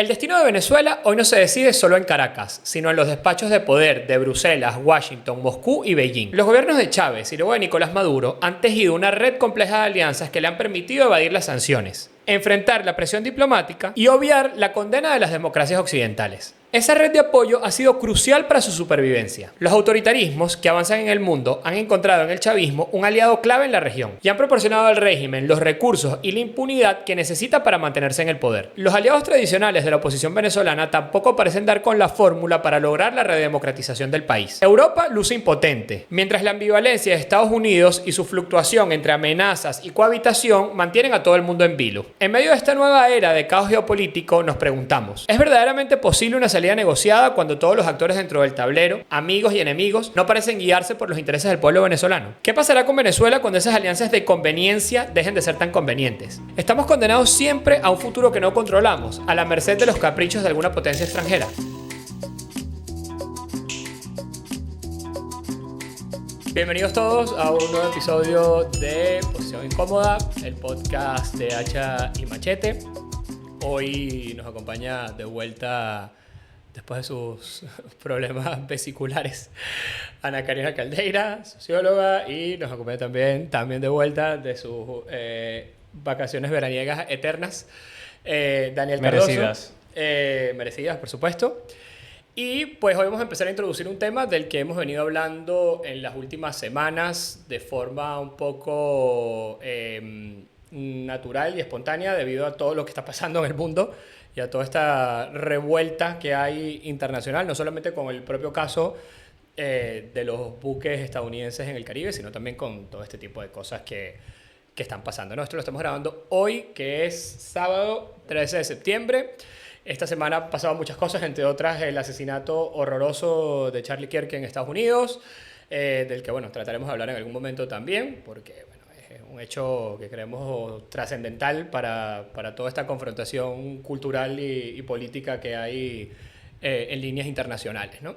El destino de Venezuela hoy no se decide solo en Caracas, sino en los despachos de poder de Bruselas, Washington, Moscú y Beijing. Los gobiernos de Chávez y luego de Nicolás Maduro han tejido una red compleja de alianzas que le han permitido evadir las sanciones, enfrentar la presión diplomática y obviar la condena de las democracias occidentales. Esa red de apoyo ha sido crucial para su supervivencia. Los autoritarismos que avanzan en el mundo han encontrado en el chavismo un aliado clave en la región y han proporcionado al régimen los recursos y la impunidad que necesita para mantenerse en el poder. Los aliados tradicionales de la oposición venezolana tampoco parecen dar con la fórmula para lograr la redemocratización del país. Europa luce impotente, mientras la ambivalencia de Estados Unidos y su fluctuación entre amenazas y cohabitación mantienen a todo el mundo en vilo. En medio de esta nueva era de caos geopolítico nos preguntamos, ¿es verdaderamente posible una salida negociada cuando todos los actores dentro del tablero, amigos y enemigos, no parecen guiarse por los intereses del pueblo venezolano? ¿Qué pasará con Venezuela cuando esas alianzas de conveniencia dejen de ser tan convenientes? Estamos condenados siempre a un futuro que no controlamos, a la merced de los caprichos de alguna potencia extranjera. Bienvenidos todos a un nuevo episodio de Posición Incómoda, el podcast de Hacha y Machete. Hoy nos acompaña de vuelta, después de sus problemas vesiculares, Ana Karina Caldeira, socióloga, y nos acompaña también de vuelta de sus vacaciones veraniegas eternas, Daniel Cardoso. Merecidas. Merecidas, por supuesto. Y pues hoy vamos a empezar a introducir un tema del que hemos venido hablando en las últimas semanas de forma un poco natural y espontánea debido a todo lo que está pasando en el mundo y a toda esta revuelta que hay internacional, no solamente con el propio caso de los buques estadounidenses en el Caribe, sino también con todo este tipo de cosas que están pasando, ¿no? Esto lo estamos grabando hoy, que es sábado 13 de septiembre. Esta semana han pasado muchas cosas, entre otras el asesinato horroroso de Charlie Kirk en Estados Unidos, del que, bueno, trataremos de hablar en algún momento también, porque, bueno, es un hecho que creemos trascendental para toda esta confrontación cultural y política que hay en líneas internacionales, ¿no?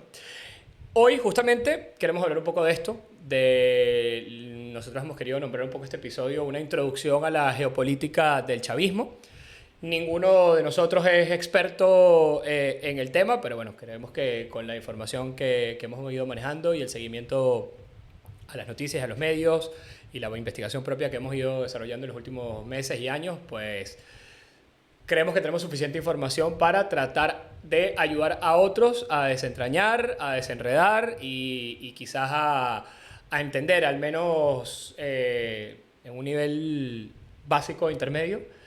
Hoy, justamente, queremos hablar un poco de esto, nosotros hemos querido nombrar un poco este episodio una introducción a la geopolítica del chavismo. Ninguno de nosotros es experto en el tema, pero bueno, creemos que con la información que hemos ido manejando y el seguimiento a las noticias, a los medios y la investigación propia que hemos ido desarrollando en los últimos meses y años, pues creemos que tenemos suficiente información para tratar de ayudar a otros a desentrañar, a desenredar y quizás a entender, al menos en un nivel básico intermedio,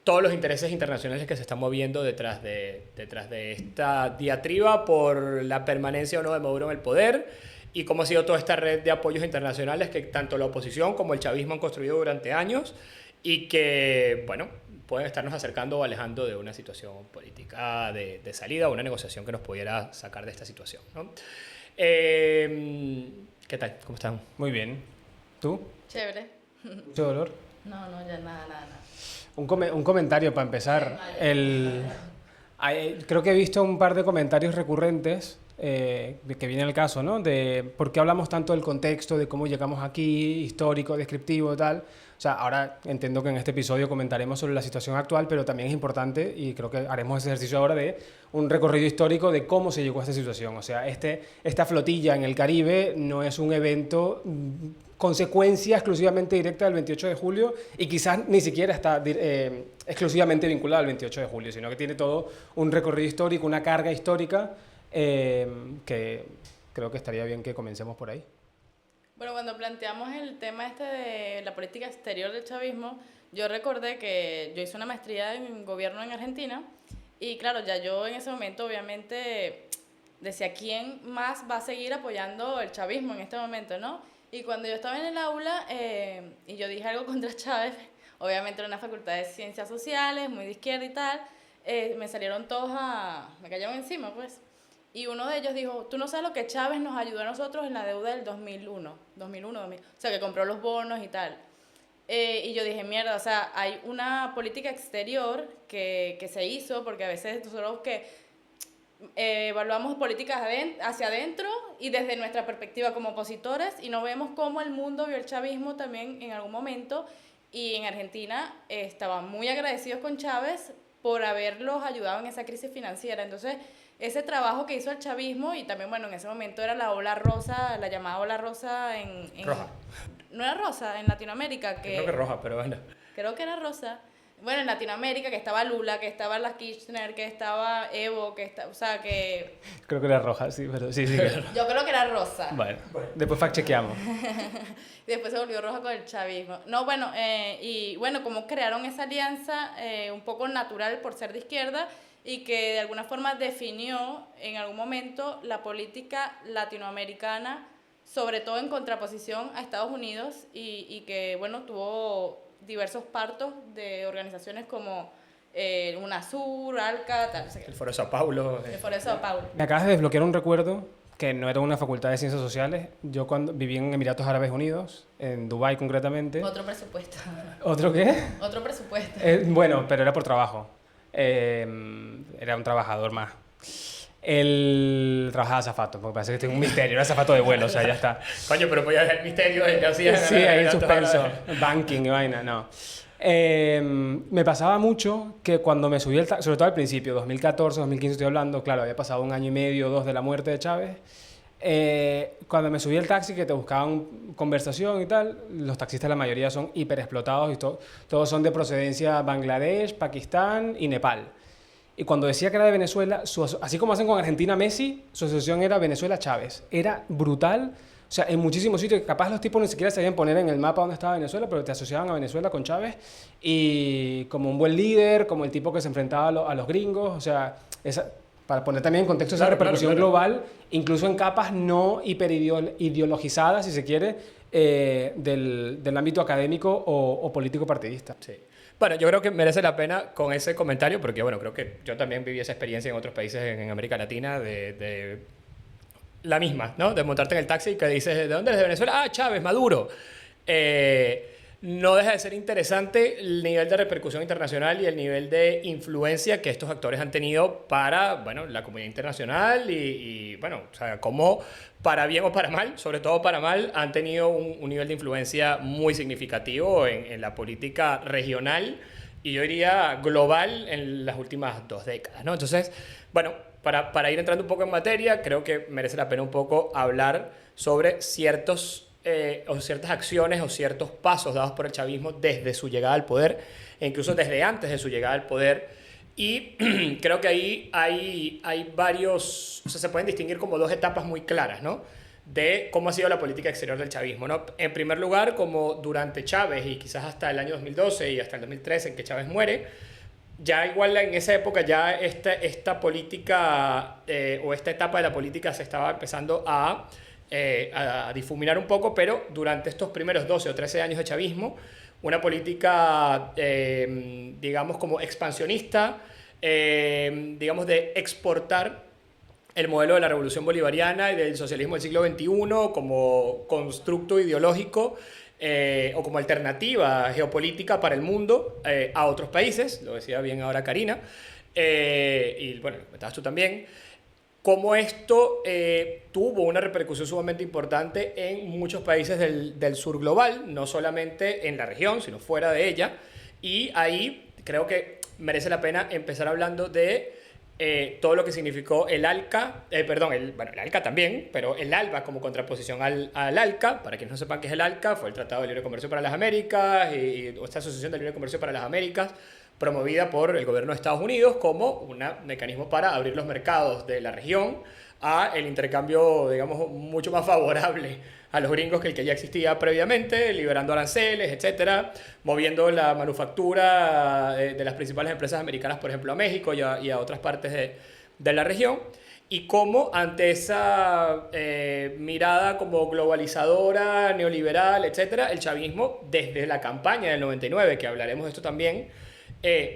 todos los intereses internacionales que se están moviendo detrás de esta diatriba por la permanencia o no de Maduro en el poder y cómo ha sido toda esta red de apoyos internacionales que tanto la oposición como el chavismo han construido durante años y que, bueno, pueden estarnos acercando o alejando de una situación política de salida o una negociación que nos pudiera sacar de esta situación, ¿no? ¿Qué tal? ¿Cómo están? Muy bien. ¿Tú? Chévere. ¿Mucho dolor? No, ya nada. Un comentario para empezar. Creo que he visto un par de comentarios recurrentes de que viene el caso, ¿no? De por qué hablamos tanto del contexto, de cómo llegamos aquí, histórico, descriptivo, tal. O sea, ahora entiendo que en este episodio comentaremos sobre la situación actual, pero también es importante, y creo que haremos ese ejercicio ahora, de un recorrido histórico de cómo se llegó a esta situación. O sea, esta flotilla en el Caribe no es un evento consecuencia exclusivamente directa del 28 de julio y quizás ni siquiera está exclusivamente vinculado al 28 de julio, sino que tiene todo un recorrido histórico, una carga histórica que creo que estaría bien que comencemos por ahí. Bueno, cuando planteamos el tema de la política exterior del chavismo, yo recordé que yo hice una maestría en gobierno en Argentina y claro, ya yo en ese momento obviamente decía quién más va a seguir apoyando el chavismo en este momento, ¿no? Y cuando yo estaba en el aula y yo dije algo contra Chávez, obviamente era una facultad de ciencias sociales, muy de izquierda y tal, me salieron todos me cayeron encima, pues. Y uno de ellos dijo, tú no sabes lo que Chávez nos ayudó a nosotros en la deuda del 2000, o sea, que compró los bonos y tal. Y yo dije, mierda, o sea, hay una política exterior que se hizo, porque a veces nosotros que evaluamos políticas hacia adentro y desde nuestra perspectiva como opositores y no vemos cómo el mundo vio el chavismo también en algún momento y en Argentina estaban muy agradecidos con Chávez por haberlos ayudado en esa crisis financiera. Entonces, ese trabajo que hizo el chavismo, y también, bueno, en ese momento era la ola rosa, la llamada ola rosa en Roja. No era rosa, en Latinoamérica. Creo que roja, pero bueno. Creo que era rosa. Bueno, en Latinoamérica, que estaba Lula, que estaba la Kirchner, que estaba Evo, o sea, que... Creo que era roja, sí, pero sí. Yo creo que era rosa. Bueno, después fact-chequeamos. Después se volvió roja con el chavismo. No, bueno, y bueno, como crearon esa alianza un poco natural por ser de izquierda y que de alguna forma definió en algún momento la política latinoamericana, sobre todo en contraposición a Estados Unidos, y que, bueno, tuvo diversos partos de organizaciones como UNASUR, ALCA, tal. El Foro de Sao Paulo. El Foro de Sao Paulo. Me acabas de desbloquear un recuerdo que no era una facultad de ciencias sociales. Yo cuando viví en Emiratos Árabes Unidos, en Dubái concretamente. Otro presupuesto. ¿Otro qué? Otro presupuesto. Bueno, pero era por trabajo. Era un trabajador más. Él trabajaba azafato, porque parece que tengo un misterio, era azafato de vuelo, o sea, ya está. Coño, pero podía haber el misterio de que hacía. Sí, ahí en suspenso, banking y vaina, no. Me pasaba mucho que cuando me subí el taxi, sobre todo al principio, 2014, 2015 estoy hablando, claro, había pasado 1 año y medio, 2 de la muerte de Chávez. Cuando me subí el taxi, que te buscaban conversación y tal, los taxistas la mayoría son hiper explotados y todos son de procedencia Bangladesh, Pakistán y Nepal. Y cuando decía que era de Venezuela, así como hacen con Argentina Messi, su asociación era Venezuela-Chávez. Era brutal. O sea, en muchísimos sitios, capaz los tipos ni siquiera sabían poner en el mapa dónde estaba Venezuela, pero te asociaban a Venezuela con Chávez y como un buen líder, como el tipo que se enfrentaba a los gringos. O sea, para poner también en contexto esa repercusión global, incluso en capas no hiperideologizadas, si se quiere, del ámbito académico o político partidista. Sí. Bueno, yo creo que merece la pena con ese comentario, porque bueno, creo que yo también viví esa experiencia en otros países en América Latina de la misma, ¿no? De montarte en el taxi y que dices, ¿de dónde eres? ¿De Venezuela? Ah, Chávez, Maduro. No deja de ser interesante el nivel de repercusión internacional y el nivel de influencia que estos actores han tenido para, bueno, la comunidad internacional y bueno, o sea, cómo para bien o para mal, sobre todo para mal, han tenido un nivel de influencia muy significativo en la política regional y yo diría global en las últimas 2 décadas, ¿no? Entonces, bueno, para ir entrando un poco en materia, creo que merece la pena un poco hablar sobre ciertas acciones o ciertos pasos dados por el chavismo desde su llegada al poder e incluso desde antes de su llegada al poder. Y creo que ahí hay varios, o sea, se pueden distinguir como 2 etapas muy claras, ¿no? De cómo ha sido la política exterior del chavismo, ¿no? En primer lugar, como durante Chávez y quizás hasta el año 2012 y hasta el 2013 en que Chávez muere, ya igual en esa época ya esta política o esta etapa de la política se estaba empezando a difuminar un poco, pero durante estos primeros 12 o 13 años de chavismo, una política, digamos, como expansionista, digamos, de exportar el modelo de la revolución bolivariana y del socialismo del siglo XXI como constructo ideológico o como alternativa geopolítica para el mundo a otros países, lo decía bien ahora Karina, y bueno, lo comentabas tú también, cómo esto tuvo una repercusión sumamente importante en muchos países del sur global, no solamente en la región, sino fuera de ella. Y ahí creo que merece la pena empezar hablando de todo lo que significó el ALCA, el ALCA también, pero el ALBA como contraposición al ALCA. Para quienes no sepan qué es el ALCA, fue el Tratado de Libre Comercio para las Américas y esta Asociación de Libre Comercio para las Américas, promovida por el gobierno de Estados Unidos como un mecanismo para abrir los mercados de la región a el intercambio, digamos, mucho más favorable a los gringos que el que ya existía previamente, liberando aranceles, etcétera, moviendo la manufactura de las principales empresas americanas, por ejemplo, a México y a otras partes de la región. Y cómo ante esa mirada como globalizadora, neoliberal, etcétera, el chavismo, desde la campaña del 99, que hablaremos de esto también,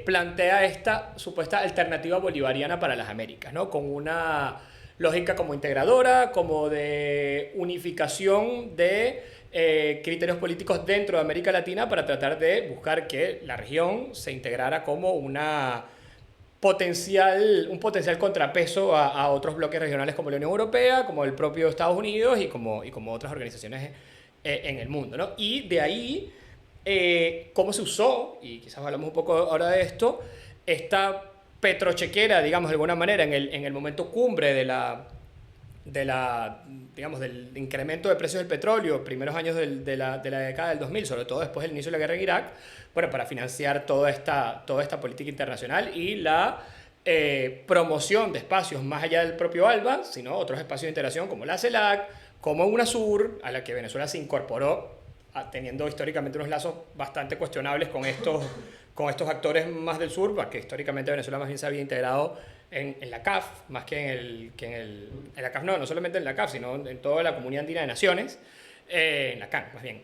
plantea esta supuesta alternativa bolivariana para las Américas, ¿no? Con una lógica como integradora, como de unificación de criterios políticos dentro de América Latina para tratar de buscar que la región se integrara como un potencial contrapeso a otros bloques regionales como la Unión Europea, como el propio Estados Unidos y como otras organizaciones en el mundo, ¿no? Y de ahí cómo se usó, y quizás hablamos un poco ahora de esto, esta petrochequera, digamos de alguna manera, en el momento cumbre digamos, del incremento de precios del petróleo, primeros años de la década del 2000, sobre todo después del inicio de la guerra en Irak, bueno, para financiar toda esta política internacional y la promoción de espacios más allá del propio ALBA, sino otros espacios de integración como la CELAC, como UNASUR, a la que Venezuela se incorporó, teniendo históricamente unos lazos bastante cuestionables con estos actores más del sur, porque históricamente Venezuela más bien se había integrado en la CAF, más que en la CAF, no solamente en la CAF, sino en toda la Comunidad Andina de Naciones, en la CAN más bien.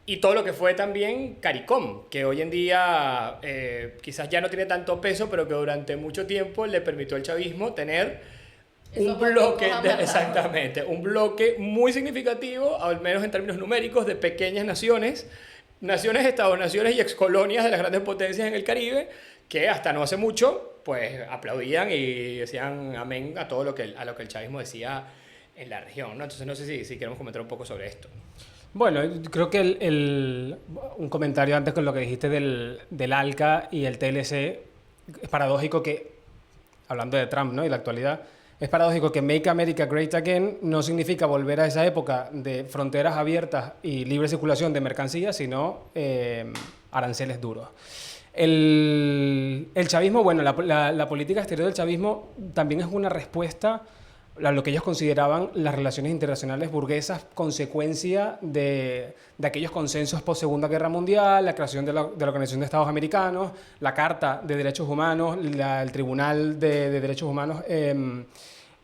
Y todo lo que fue también CARICOM, que hoy en día quizás ya no tiene tanto peso, pero que durante mucho tiempo le permitió al chavismo tener un bloque, exactamente, un bloque muy significativo, al menos en términos numéricos, de pequeñas naciones, Estados, naciones y excolonias de las grandes potencias en el Caribe, que hasta no hace mucho, pues aplaudían y decían amén a todo lo que el chavismo decía en la región, ¿no? Entonces no sé si queremos comentar un poco sobre esto. Bueno, creo que un comentario antes con lo que dijiste del ALCA y el TLC, es paradójico que, hablando de Trump, ¿no?, y la actualidad, es paradójico que Make America Great Again no significa volver a esa época de fronteras abiertas y libre circulación de mercancías, sino aranceles duros. El chavismo, bueno, la política exterior del chavismo también es una respuesta a lo que ellos consideraban las relaciones internacionales burguesas, consecuencia de aquellos consensos post Segunda Guerra Mundial, la creación de la Organización de Estados Americanos, la Carta de Derechos Humanos, el Tribunal de Derechos Humanos,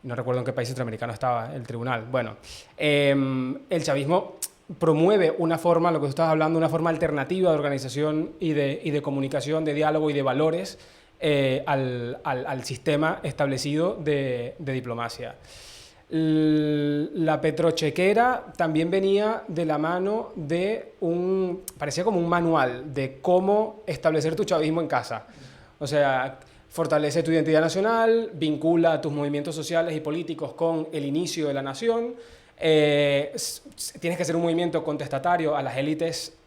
no recuerdo en qué país centroamericano estaba el tribunal. Bueno, el chavismo promueve una forma, lo que tú estabas hablando, una forma alternativa de organización y de comunicación, de diálogo y de valores al sistema establecido de diplomacia. La petrochequera también venía de la mano de parecía como un manual de cómo establecer tu chavismo en casa. O sea, fortalece tu identidad nacional, vincula tus movimientos sociales y políticos con el inicio de la nación. Tienes que ser un movimiento contestatario a las élites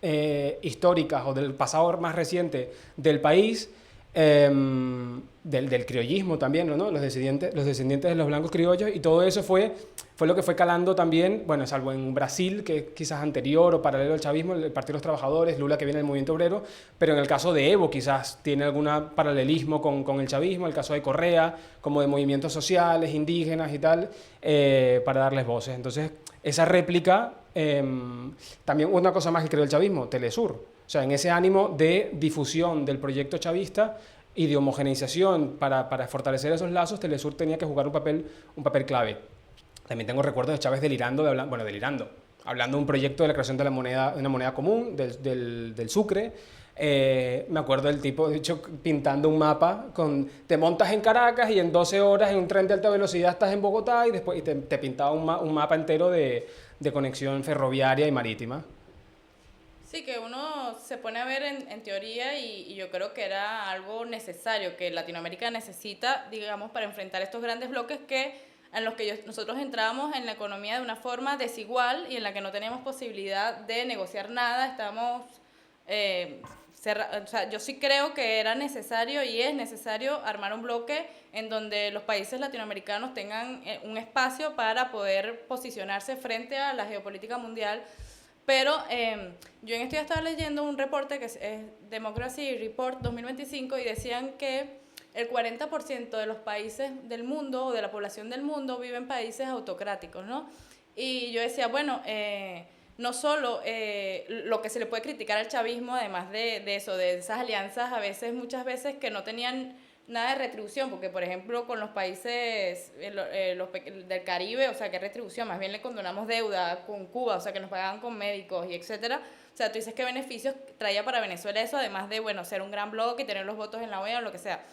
históricas o del pasado más reciente del país. Del criollismo también, ¿no? Los descendientes de los blancos criollos, y todo eso fue lo que fue calando también, bueno, salvo en Brasil, que es quizás anterior o paralelo al chavismo, el Partido de los Trabajadores, Lula, que viene del movimiento obrero, pero en el caso de Evo quizás tiene algún paralelismo con el chavismo, el caso de Correa, como de movimientos sociales, indígenas y tal, para darles voces. Entonces, esa réplica, también una cosa más que creó el chavismo, Telesur. O sea, en ese ánimo de difusión del proyecto chavista y de homogeneización para fortalecer esos lazos, Telesur tenía que jugar un papel clave. También tengo recuerdos de Chávez delirando, hablando de un proyecto de la creación de una moneda común, del Sucre. Me acuerdo del tipo, de hecho, pintando un mapa te montas en Caracas y en 12 horas en un tren de alta velocidad estás en Bogotá, y después te pintaba un mapa entero de conexión ferroviaria y marítima. Sí, que uno se pone a ver en teoría y yo creo que era algo necesario, que Latinoamérica necesita, digamos, para enfrentar estos grandes bloques en los que nosotros entrábamos en la economía de una forma desigual y en la que no teníamos posibilidad de negociar nada, estábamos... o sea, yo sí creo que era necesario y es necesario armar un bloque en donde los países latinoamericanos tengan un espacio para poder posicionarse frente a la geopolítica mundial. Pero yo en esto ya estaba leyendo un reporte que es Democracy Report 2025 y decían que el 40% de los países del mundo o de la población del mundo vive en países autocráticos, ¿no? Y yo decía, bueno, no solo lo que se le puede criticar al chavismo, además de eso, de esas alianzas muchas veces que no tenían nada de retribución, porque por ejemplo con los países del Caribe, o sea, ¿qué retribución? Más bien le condonamos deuda con Cuba, o sea, que nos pagaban con médicos y etcétera. O sea, tú dices qué beneficios traía para Venezuela eso, además de, bueno, ser un gran bloque y tener los votos en la OEA o lo que sea.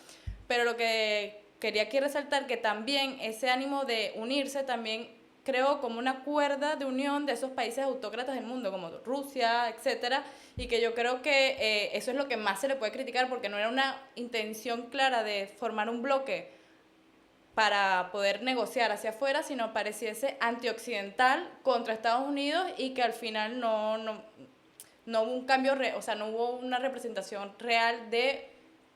Pero lo que quería aquí resaltar que también ese ánimo de unirse también creó como una cuerda de unión de esos países autócratas del mundo, como Rusia, etcétera, y que yo creo que eso es lo que más se le puede criticar, porque no era una intención clara de formar un bloque para poder negociar hacia afuera, sino pareciese antioccidental contra Estados Unidos y que al final no no hubo un cambio, o sea, no hubo una representación real de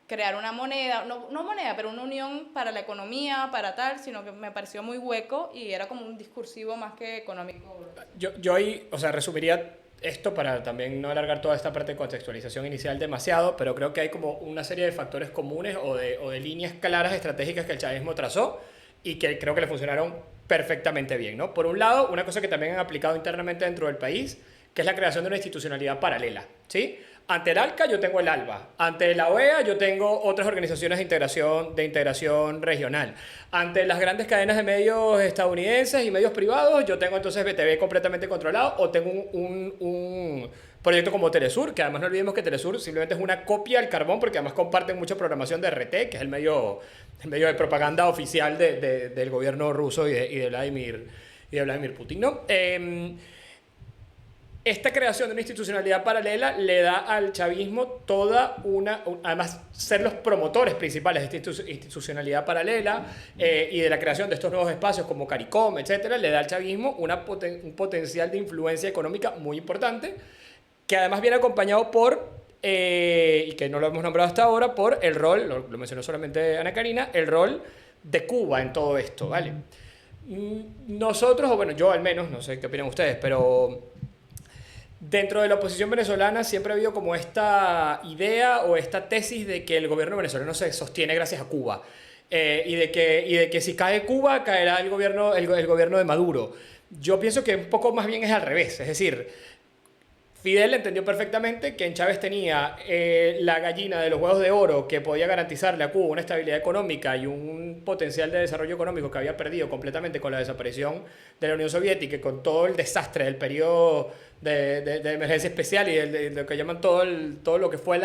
crear una moneda, no moneda, pero una unión para la economía, para tal, sino que me pareció muy hueco y era como un discursivo más que económico. Yo ahí, o sea, resumiría esto para también no alargar toda esta parte de contextualización inicial demasiado, pero creo que hay como una serie de factores comunes o de líneas claras estratégicas que el chavismo trazó y que creo que le funcionaron perfectamente bien, ¿no? Por un lado, una cosa que también han aplicado internamente dentro del país, que es la creación de una institucionalidad paralela, ¿sí? Ante el ALCA yo tengo el ALBA, ante la OEA yo tengo otras organizaciones de integración regional, ante las grandes cadenas de medios estadounidenses y medios privados yo tengo entonces BTV completamente controlado o tengo un proyecto como Telesur, que además no olvidemos que Telesur simplemente es una copia del Carbón porque además comparten mucha programación de RT, que es el medio de propaganda oficial del gobierno ruso y de Vladimir Putin, ¿no? Esta creación de una institucionalidad paralela le da al chavismo además ser los promotores principales de esta institucionalidad paralela y de la creación de estos nuevos espacios como CARICOM, etcétera, le da al chavismo un potencial de influencia económica muy importante, que además viene acompañado por, y que no lo hemos nombrado hasta ahora, por el rol, lo mencionó solamente Ana Karina, el rol de Cuba en todo esto, ¿vale? Nosotros, o bueno, yo al menos, no sé qué opinan ustedes, pero dentro de la oposición venezolana siempre ha habido como esta idea o esta tesis de que el gobierno venezolano se sostiene gracias a Cuba y de que si cae Cuba caerá el gobierno de Maduro. Yo pienso que un poco más bien es al revés, es decir, Fidel entendió perfectamente que en Chávez tenía la gallina de los huevos de oro que podía garantizarle a Cuba una estabilidad económica y un potencial de desarrollo económico que había perdido completamente con la desaparición de la Unión Soviética y con todo el desastre del periodo de emergencia especial y de lo que llaman todo lo que fue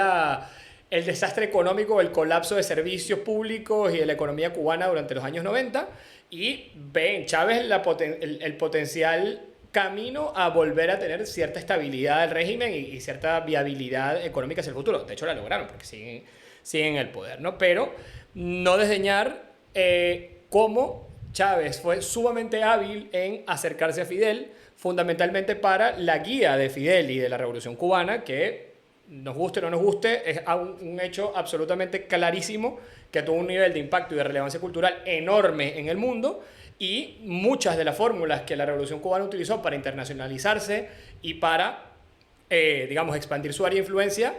el desastre económico, el colapso de servicios públicos y de la economía cubana durante los años 90, y ve en Chávez el potencial camino a volver a tener cierta estabilidad del régimen y cierta viabilidad económica hacia el futuro. De hecho, la lograron porque siguen en el poder, ¿no? Pero no desdeñar cómo Chávez fue sumamente hábil en acercarse a Fidel, fundamentalmente para la guía de Fidel y de la Revolución Cubana, que nos guste o no nos guste, es un hecho absolutamente clarísimo que tuvo un nivel de impacto y de relevancia cultural enorme en el mundo, y muchas de las fórmulas que la Revolución Cubana utilizó para internacionalizarse y para, digamos, expandir su área de influencia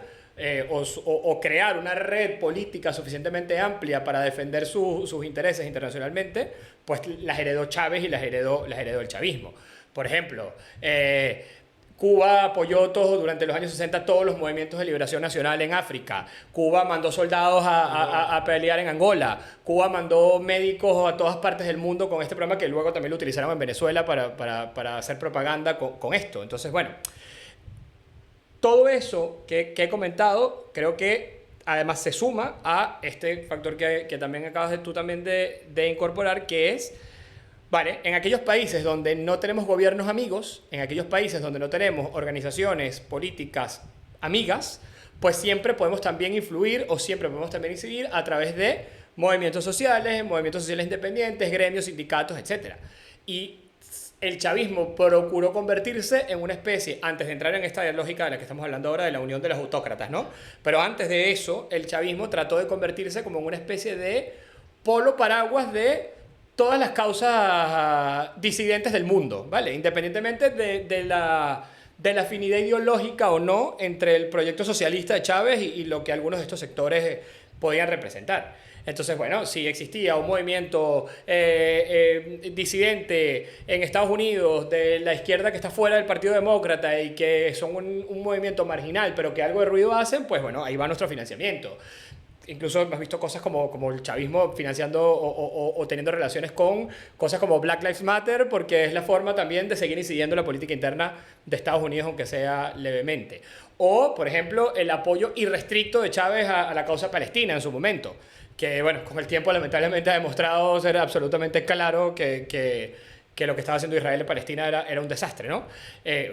o crear una red política suficientemente amplia para defender sus intereses internacionalmente, pues las heredó Chávez y las heredó el chavismo. Por ejemplo, Cuba apoyó durante los años 60 todos los movimientos de liberación nacional en África. Cuba mandó soldados a pelear en Angola. Cuba mandó médicos a todas partes del mundo con este programa, que luego también lo utilizaron en Venezuela para hacer propaganda con esto. Entonces, bueno, todo eso que he comentado creo que además se suma a este factor que también acabas tú también de incorporar, que es, vale, en aquellos países donde no tenemos gobiernos amigos, en aquellos países donde no tenemos organizaciones políticas amigas, pues siempre podemos también influir o siempre podemos también incidir a través de movimientos sociales independientes, gremios, sindicatos, etc. Y el chavismo procuró convertirse en una especie, antes de entrar en esta lógica de la que estamos hablando ahora, de la unión de los autócratas, ¿no? Pero antes de eso, el chavismo trató de convertirse como en una especie de polo paraguas de todas las causas disidentes del mundo, ¿vale? Independientemente de la afinidad ideológica o no entre el proyecto socialista de Chávez y lo que algunos de estos sectores podían representar. Entonces, bueno, si existía un movimiento disidente en Estados Unidos de la izquierda que está fuera del Partido Demócrata y que son un movimiento marginal, pero que algo de ruido hacen, pues bueno, ahí va nuestro financiamiento. Incluso hemos visto cosas como el chavismo financiando o teniendo relaciones con cosas como Black Lives Matter, porque es la forma también de seguir incidiendo en la política interna de Estados Unidos, aunque sea levemente. O, por ejemplo, el apoyo irrestricto de Chávez a la causa palestina en su momento, que, bueno, con el tiempo lamentablemente ha demostrado ser absolutamente claro que que lo que estaba haciendo Israel en Palestina era un desastre, ¿no?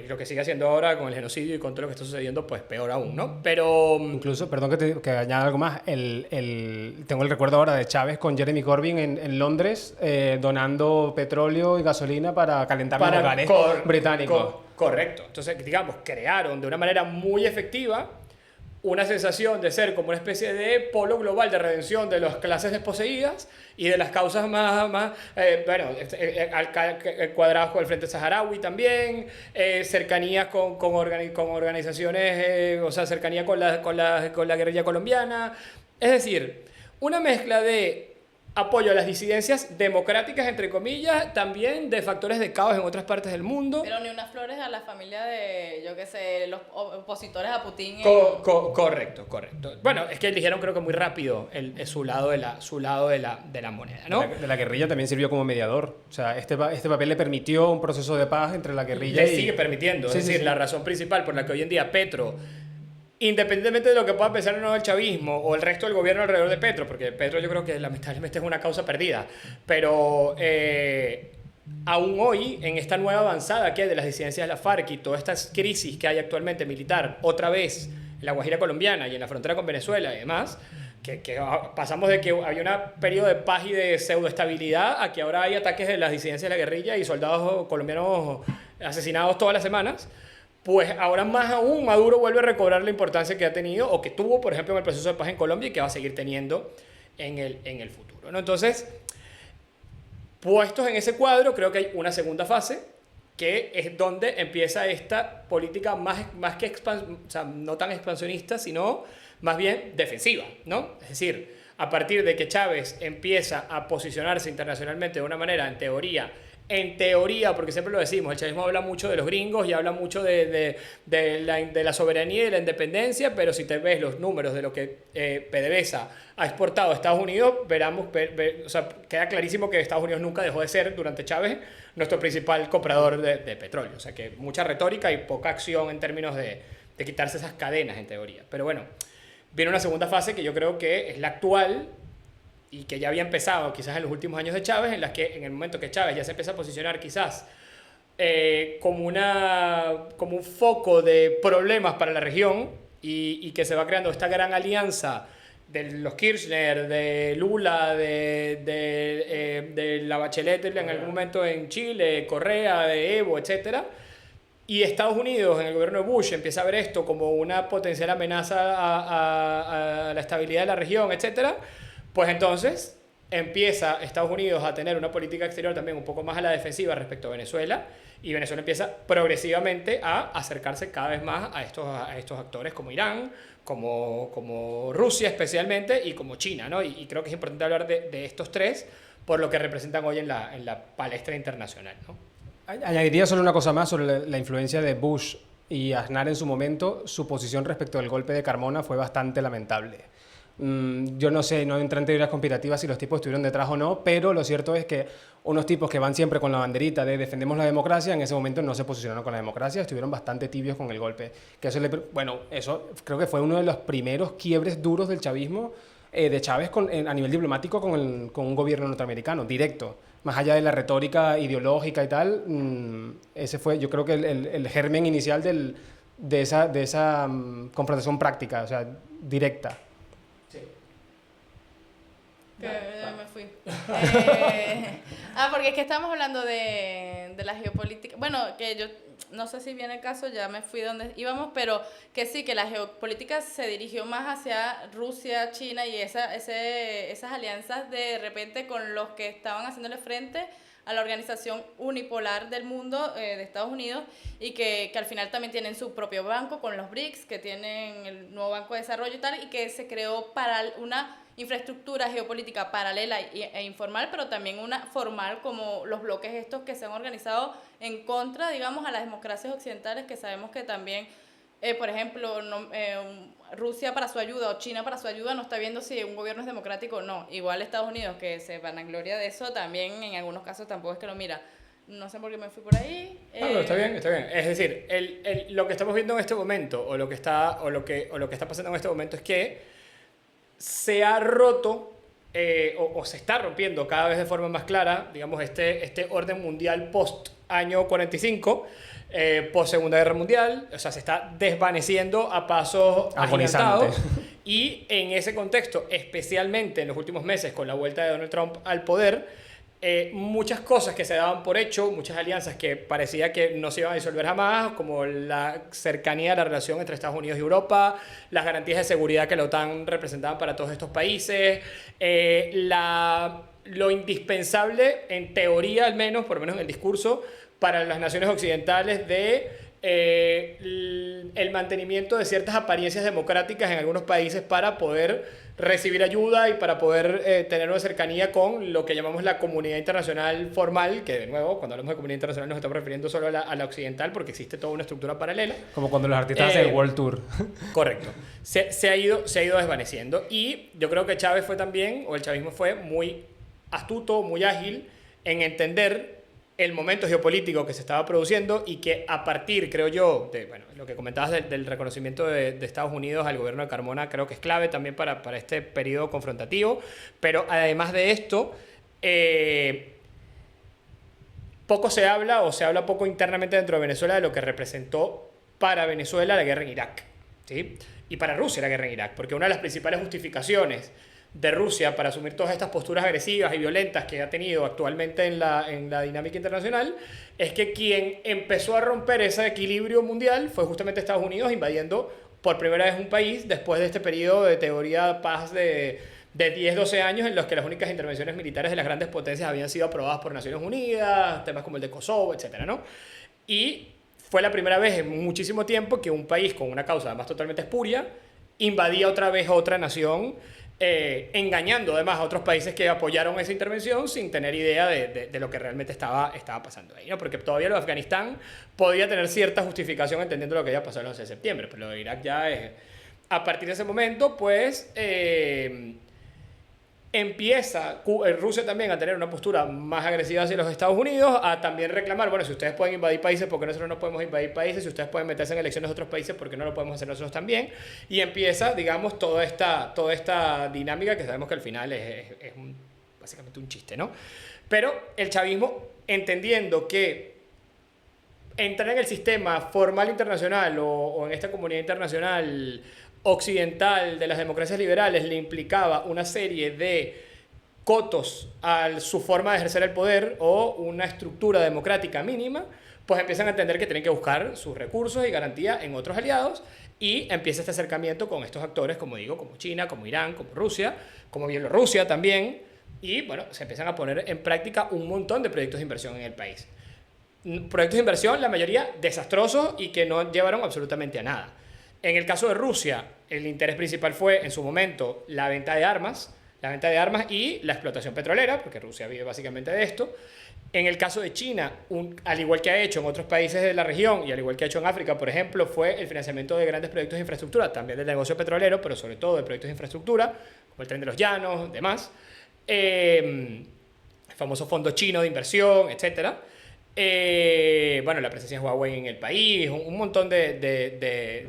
Lo que sigue haciendo ahora con el genocidio y con todo lo que está sucediendo, pues peor aún, ¿no? Pero... Incluso, perdón que añada algo más, tengo el recuerdo ahora de Chávez con Jeremy Corbyn en Londres donando petróleo y gasolina para calentar los hogares británicos. Correcto. Entonces, digamos, crearon de una manera muy efectiva una sensación de ser como una especie de polo global de redención de las clases desposeídas y de las causas cuadrados con el Frente Saharaui también, cercanías con organizaciones, o sea, cercanía con la guerrilla colombiana. Es decir, una mezcla de apoyo a las disidencias democráticas, entre comillas, también de factores de caos en otras partes del mundo. Pero ni unas flores a la familia de, yo qué sé, los opositores a Putin. Correcto. Bueno, es que eligieron creo que muy rápido su lado de la moneda, ¿no? De la guerrilla también sirvió como mediador. O sea, este papel le permitió un proceso de paz entre la guerrilla y... Le sigue permitiendo. Es decir, la razón principal por la que hoy en día Petro, independientemente de lo que pueda pensar o no el chavismo o el resto del gobierno alrededor de Petro, porque Petro yo creo que lamentablemente es una causa perdida, pero aún hoy, en esta nueva avanzada que hay de las disidencias de la FARC y toda esta crisis que hay actualmente militar, otra vez en la Guajira colombiana y en la frontera con Venezuela y demás, que pasamos de que había un periodo de paz y de pseudoestabilidad a que ahora hay ataques de las disidencias de la guerrilla y soldados colombianos asesinados todas las semanas. Pues ahora más aún Maduro vuelve a recobrar la importancia que ha tenido o que tuvo, por ejemplo, en el proceso de paz en Colombia y que va a seguir teniendo en el futuro, ¿no? Entonces, puestos en ese cuadro, creo que hay una segunda fase que es donde empieza esta política más que o sea, no tan expansionista, sino más bien defensiva, ¿no? Es decir, a partir de que Chávez empieza a posicionarse internacionalmente de una manera, en teoría, porque siempre lo decimos, el chavismo habla mucho de los gringos y habla mucho de la soberanía y de la independencia, pero si te ves los números de lo que PDVSA ha exportado a Estados Unidos, o sea, queda clarísimo que Estados Unidos nunca dejó de ser, durante Chávez, nuestro principal comprador de petróleo. O sea, que mucha retórica y poca acción en términos de quitarse esas cadenas, en teoría. Pero bueno, viene una segunda fase que yo creo que es la actual, y que ya había empezado quizás en los últimos años de Chávez, en las que en el momento que Chávez ya se empieza a posicionar quizás como un foco de problemas para la región y que se va creando esta gran alianza de los Kirchner, de Lula, de la Bachelet en algún momento en Chile, Correa, de Evo, etcétera. Y Estados Unidos, en el gobierno de Bush, empieza a ver esto como una potencial amenaza a la estabilidad de la región, etcétera. Pues entonces empieza Estados Unidos a tener una política exterior también un poco más a la defensiva respecto a Venezuela, y Venezuela empieza progresivamente a acercarse cada vez más a estos actores como Irán, como Rusia especialmente, y como China, ¿no? Y creo que es importante hablar de estos tres por lo que representan hoy en la palestra internacional, ¿no? Añadiría solo una cosa más sobre la influencia de Bush y Aznar en su momento. Su posición respecto al golpe de Carmona fue bastante lamentable. Yo no sé, no entré en teorías conspirativas si los tipos estuvieron detrás o no, pero lo cierto es que unos tipos que van siempre con la banderita de defendemos la democracia, en ese momento no se posicionaron con la democracia, estuvieron bastante tibios con el golpe. Que eso eso creo que fue uno de los primeros quiebres duros del chavismo, de Chávez a nivel diplomático con un gobierno norteamericano, directo. Más allá de la retórica ideológica y tal, ese fue, yo creo que el germen inicial de esa confrontación práctica, o sea, directa. Que me fui. Porque es que estamos hablando de la geopolítica. Bueno, que yo no sé si viene el caso, ya me fui donde íbamos, pero que sí, que la geopolítica se dirigió más hacia Rusia, China y esas alianzas de repente con los que estaban haciéndole frente a la organización unipolar del mundo de Estados Unidos, y que al final también tienen su propio banco con los BRICS, que tienen el nuevo Banco de Desarrollo y tal, y que se creó para una infraestructura geopolítica paralela e informal, pero también una formal, como los bloques estos que se han organizado en contra, digamos, a las democracias occidentales, que sabemos que también, por ejemplo, Rusia para su ayuda o China para su ayuda no está viendo si un gobierno es democrático o no. Igual Estados Unidos, que se vanagloria de eso, también en algunos casos tampoco es que lo mira. No sé por qué me fui por ahí. No, está bien. Es decir, lo que estamos viendo en este momento, o lo que está pasando en este momento, es que se ha roto o se está rompiendo cada vez de forma más clara, digamos, este orden mundial post año 45, post Segunda Guerra Mundial, o sea, se está desvaneciendo a pasos Agonizante. agigantados. Y en ese contexto, especialmente en los últimos meses con la vuelta de Donald Trump al poder, muchas cosas que se daban por hecho, muchas alianzas que parecía que no se iban a disolver jamás, como la cercanía de la relación entre Estados Unidos y Europa, las garantías de seguridad que la OTAN representaba para todos estos países, lo indispensable, en teoría al menos, por lo menos en el discurso, para las naciones occidentales de el mantenimiento de ciertas apariencias democráticas en algunos países para poder recibir ayuda y para poder tener una cercanía con lo que llamamos la comunidad internacional formal, que de nuevo, cuando hablamos de comunidad internacional nos estamos refiriendo solo a la occidental porque existe toda una estructura paralela. Como cuando los artistas hacen el World Tour. Correcto. Se ha ido desvaneciendo y yo creo que Chávez fue también, o el chavismo fue muy astuto, muy ágil en entender el momento geopolítico que se estaba produciendo y que a partir, creo yo, de lo que comentabas del reconocimiento de Estados Unidos al gobierno de Carmona, creo que es clave también para este periodo confrontativo, pero además de esto, poco se habla o se habla poco internamente dentro de Venezuela de lo que representó para Venezuela la guerra en Irak, ¿sí? Y para Rusia la guerra en Irak, porque una de las principales justificaciones de Rusia para asumir todas estas posturas agresivas y violentas que ha tenido actualmente en la dinámica internacional es que quien empezó a romper ese equilibrio mundial fue justamente Estados Unidos, invadiendo por primera vez un país después de este periodo de teoría de paz de 10-12 años en los que las únicas intervenciones militares de las grandes potencias habían sido aprobadas por Naciones Unidas, temas como el de Kosovo, etcétera, ¿no? Y fue la primera vez en muchísimo tiempo que un país con una causa además totalmente espuria invadía otra vez otra nación, engañando además a otros países que apoyaron esa intervención sin tener idea de lo que realmente estaba pasando ahí, ¿no? Porque todavía lo de Afganistán podía tener cierta justificación entendiendo lo que había pasado el 11 de septiembre, pero lo de Irak ya es... A partir de ese momento, pues, empieza Rusia también a tener una postura más agresiva hacia los Estados Unidos, a también reclamar, bueno, si ustedes pueden invadir países, ¿por qué nosotros no podemos invadir países? Si ustedes pueden meterse en elecciones de otros países, ¿por qué no lo podemos hacer nosotros también? Y empieza, digamos, toda esta dinámica que sabemos que al final es básicamente un chiste, ¿no? Pero el chavismo, entendiendo que entrar en el sistema formal internacional o en esta comunidad internacional occidental de las democracias liberales le implicaba una serie de cotos a su forma de ejercer el poder o una estructura democrática mínima, pues empiezan a entender que tienen que buscar sus recursos y garantía en otros aliados y empieza este acercamiento con estos actores, como digo, como China, como Irán, como Rusia, como Bielorrusia también, y bueno, se empiezan a poner en práctica un montón de proyectos de inversión en el país. Proyectos de inversión, la mayoría desastrosos y que no llevaron absolutamente a nada. En el caso de Rusia, el interés principal fue, en su momento, la venta de armas y la explotación petrolera, porque Rusia vive básicamente de esto. En el caso de China, al igual que ha hecho en otros países de la región y al igual que ha hecho en África, por ejemplo, fue el financiamiento de grandes proyectos de infraestructura, también del negocio petrolero, pero sobre todo de proyectos de infraestructura, como el Tren de los Llanos, demás. El famoso fondo chino de inversión, etcétera. Bueno, la presencia de Huawei en el país, un montón de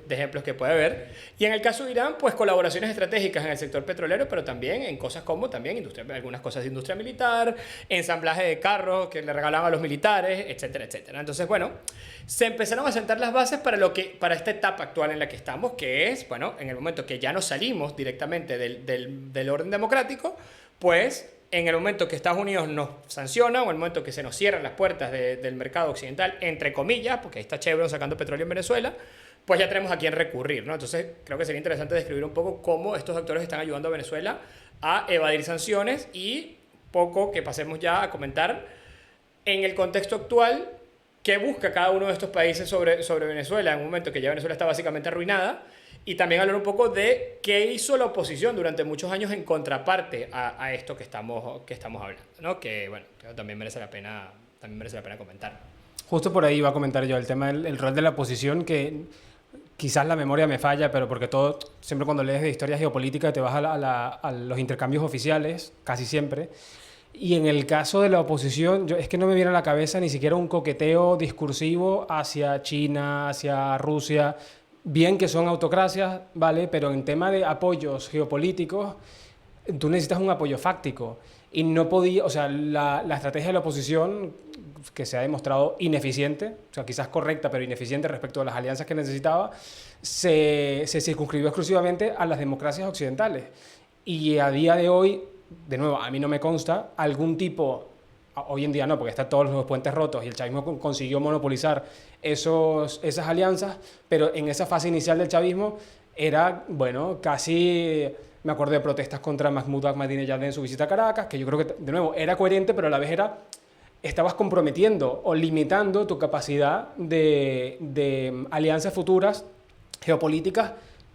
ejemplos que puede haber. Y en el caso de Irán, pues colaboraciones estratégicas en el sector petrolero, pero también en cosas como también algunas cosas de industria militar, ensamblaje de carros que le regalaban a los militares, etcétera, etcétera. Entonces, bueno, se empezaron a sentar las bases para esta etapa actual en la que estamos, que es, bueno, en el momento que ya nos salimos directamente del orden democrático, pues en el momento que Estados Unidos nos sanciona o en el momento que se nos cierran las puertas del mercado occidental, entre comillas, porque ahí está Chevron sacando petróleo en Venezuela, pues ya tenemos a quién recurrir, ¿no? Entonces creo que sería interesante describir un poco cómo estos actores están ayudando a Venezuela a evadir sanciones y poco que pasemos ya a comentar en el contexto actual qué busca cada uno de estos países sobre Venezuela en un momento que ya Venezuela está básicamente arruinada. Y también hablar un poco de qué hizo la oposición durante muchos años en contraparte a esto que estamos hablando, ¿no? Que, bueno, también merece la pena comentar. Justo por ahí iba a comentar yo el tema del rol de la oposición, que quizás la memoria me falla, pero porque siempre cuando lees de historia geopolítica te vas a los intercambios oficiales, casi siempre. Y en el caso de la oposición, es que no me viene a la cabeza ni siquiera un coqueteo discursivo hacia China, hacia Rusia. Bien que son autocracias, ¿vale? Pero en tema de apoyos geopolíticos, tú necesitas un apoyo fáctico. Y no podía, o sea, la estrategia de la oposición, que se ha demostrado ineficiente, o sea, quizás correcta, pero ineficiente respecto a las alianzas que necesitaba, se circunscribió exclusivamente a las democracias occidentales. Y a día de hoy, de nuevo, a mí no me consta algún tipo, hoy en día no, porque están todos los puentes rotos y el chavismo consiguió monopolizar esas alianzas, pero en esa fase inicial del chavismo era, bueno, casi... Me acuerdo de protestas contra Mahmoud Ahmadinejad en su visita a Caracas, que yo creo que, de nuevo, era coherente, pero a la vez estabas comprometiendo o limitando tu capacidad de alianzas futuras geopolíticas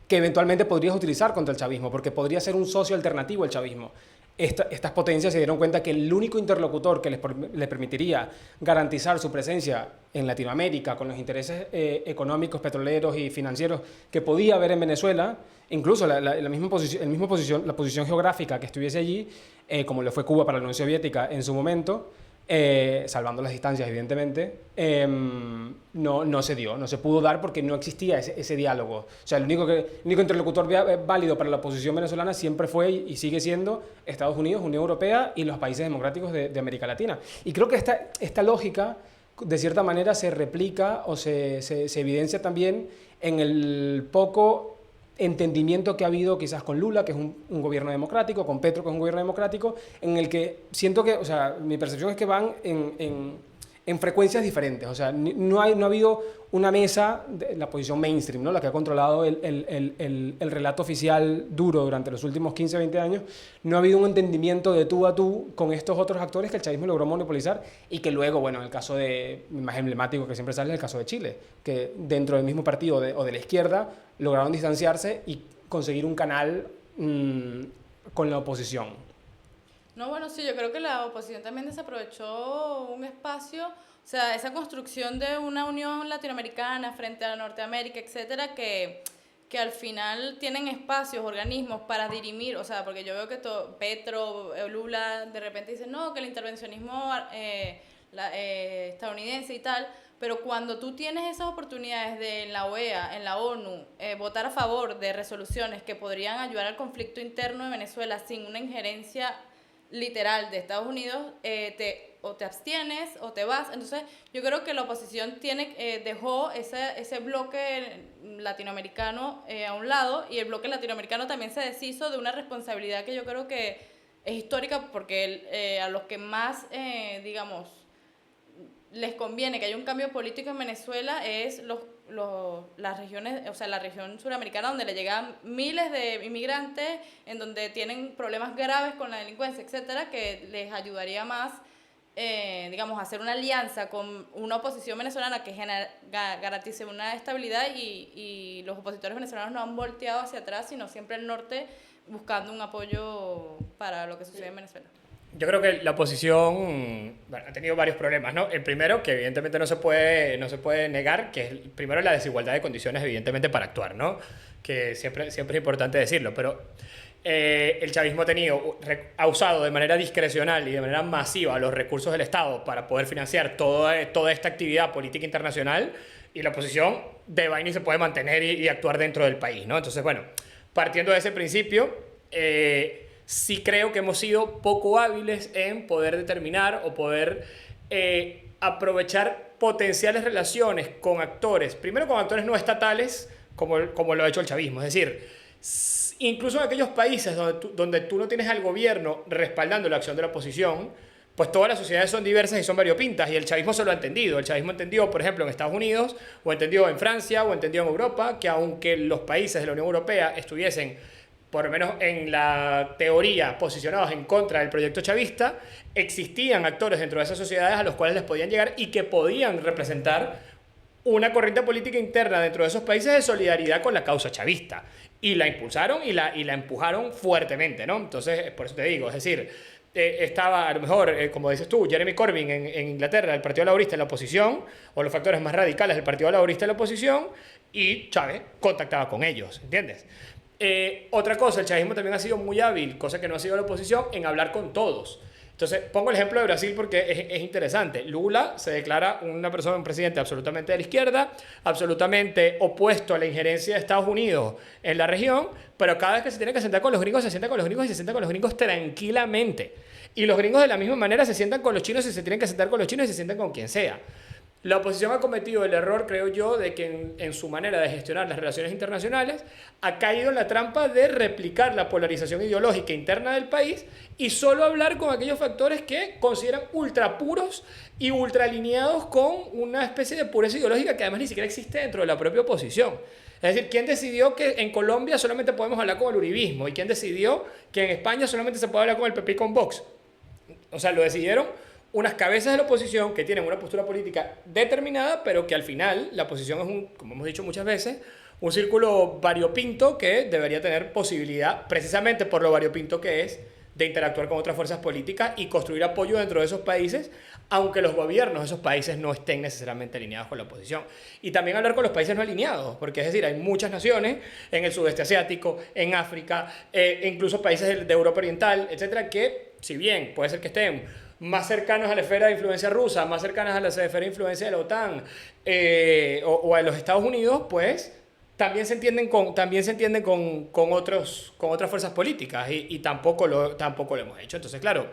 que eventualmente podrías utilizar contra el chavismo, porque podría ser un socio alternativo al chavismo. Estas potencias se dieron cuenta que el único interlocutor que les permitiría garantizar su presencia en Latinoamérica con los intereses económicos, petroleros y financieros que podía haber en Venezuela, incluso la posición geográfica que estuviese allí, como lo fue Cuba para la Unión Soviética en su momento, salvando las distancias evidentemente, no se dio, no se pudo dar porque no existía ese diálogo. O sea, el único interlocutor válido para la oposición venezolana siempre fue y sigue siendo Estados Unidos, Unión Europea y los países democráticos de América Latina. Y creo que esta lógica de cierta manera se replica o se evidencia también en el poco entendimiento que ha habido quizás con Lula, que es un gobierno democrático, con Petro, que es un gobierno democrático, en el que siento que, o sea, mi percepción es que van en frecuencias diferentes. O sea, no ha habido una mesa, de la posición mainstream, ¿no? La que ha controlado el relato oficial duro durante los últimos 15, 20 años. No ha habido un entendimiento de tú a tú con estos otros actores que el chavismo logró monopolizar y que luego, bueno, en el caso más emblemático que siempre sale es el caso de Chile, que dentro del mismo partido o de la izquierda lograron distanciarse y conseguir un canal con la oposición. No, bueno, sí, yo creo que la oposición también desaprovechó un espacio, o sea, esa construcción de una unión latinoamericana frente a Norteamérica, etcétera, que al final tienen espacios, organismos para dirimir, o sea, porque yo veo que Petro, Lula, de repente dicen, no, que el intervencionismo estadounidense y tal, pero cuando tú tienes esas oportunidades de en la OEA, en la ONU, votar a favor de resoluciones que podrían ayudar al conflicto interno de Venezuela sin una injerencia literal de Estados Unidos, o te abstienes o te vas. Entonces yo creo que la oposición dejó ese bloque latinoamericano a un lado, y el bloque latinoamericano también se deshizo de una responsabilidad que yo creo que es histórica, porque a los que más digamos les conviene que haya un cambio político en Venezuela es las regiones, o sea, la región suramericana, donde le llegan miles de inmigrantes, en donde tienen problemas graves con la delincuencia, etcétera, que les ayudaría más, digamos, a hacer una alianza con una oposición venezolana que garantice una estabilidad, y los opositores venezolanos no han volteado hacia atrás, sino siempre el norte buscando un apoyo para lo que sucede en Venezuela. Yo creo que la oposición ha tenido varios problemas, ¿no? El primero, que evidentemente no se puede negar, que es primero la desigualdad de condiciones, evidentemente, para actuar, ¿no? Que siempre es importante decirlo, pero el chavismo ha usado de manera discrecional y de manera masiva los recursos del Estado para poder financiar toda esta actividad política internacional, y la oposición de vaina se puede mantener y actuar dentro del país, ¿no? Entonces, bueno, partiendo de ese principio, sí creo que hemos sido poco hábiles en poder determinar o poder aprovechar potenciales relaciones con actores, primero con actores no estatales, como lo ha hecho el chavismo. Es decir, incluso en aquellos países donde tú no tienes al gobierno respaldando la acción de la oposición, pues todas las sociedades son diversas y son variopintas, y el chavismo se lo ha entendido. El chavismo entendió, por ejemplo, en Estados Unidos, o entendió en Francia, o entendió en Europa, que aunque los países de la Unión Europea estuviesen, por lo menos en la teoría, posicionados en contra del proyecto chavista, existían actores dentro de esas sociedades a los cuales les podían llegar y que podían representar una corriente política interna dentro de esos países de solidaridad con la causa chavista. Y la impulsaron y la empujaron fuertemente, ¿no? Entonces, por eso te digo, es decir, estaba a lo mejor, como dices tú, Jeremy Corbyn en Inglaterra, el Partido Laborista en la oposición, o los factores más radicales del Partido Laborista en la oposición, y Chávez contactaba con ellos, ¿entiendes? Otra cosa, el chavismo también ha sido muy hábil, cosa que no ha sido la oposición, en hablar con todos. Entonces, pongo el ejemplo de Brasil porque es interesante. Lula se declara un presidente absolutamente de la izquierda, absolutamente opuesto a la injerencia de Estados Unidos en la región, pero cada vez que se tiene que sentar con los gringos, se sienta con los gringos y se sienta con los gringos tranquilamente. Y los gringos de la misma manera se sientan con los chinos y se tienen que sentar con los chinos y se sientan con quien sea. La oposición ha cometido el error, creo yo, de que en su manera de gestionar las relaciones internacionales ha caído en la trampa de replicar la polarización ideológica interna del país y solo hablar con aquellos factores que consideran ultra puros y ultra alineados con una especie de pureza ideológica que además ni siquiera existe dentro de la propia oposición. Es decir, ¿quién decidió que en Colombia solamente podemos hablar con el uribismo? ¿Y quién decidió que en España solamente se puede hablar con el PP y con Vox? O sea, lo decidieron unas cabezas de la oposición que tienen una postura política determinada, pero que al final la oposición es como hemos dicho muchas veces, un círculo variopinto que debería tener posibilidad, precisamente por lo variopinto que es, de interactuar con otras fuerzas políticas y construir apoyo dentro de esos países, aunque los gobiernos de esos países no estén necesariamente alineados con la oposición. Y también hablar con los países no alineados, porque es decir, hay muchas naciones en el sudeste asiático, en África, incluso países de Europa Oriental, etcétera, que si bien puede ser que estén más cercanos a la esfera de influencia rusa, más cercanas a la esfera de influencia de la OTAN o a los Estados Unidos, pues también se entienden con otras fuerzas políticas y tampoco lo hemos hecho. Entonces, claro,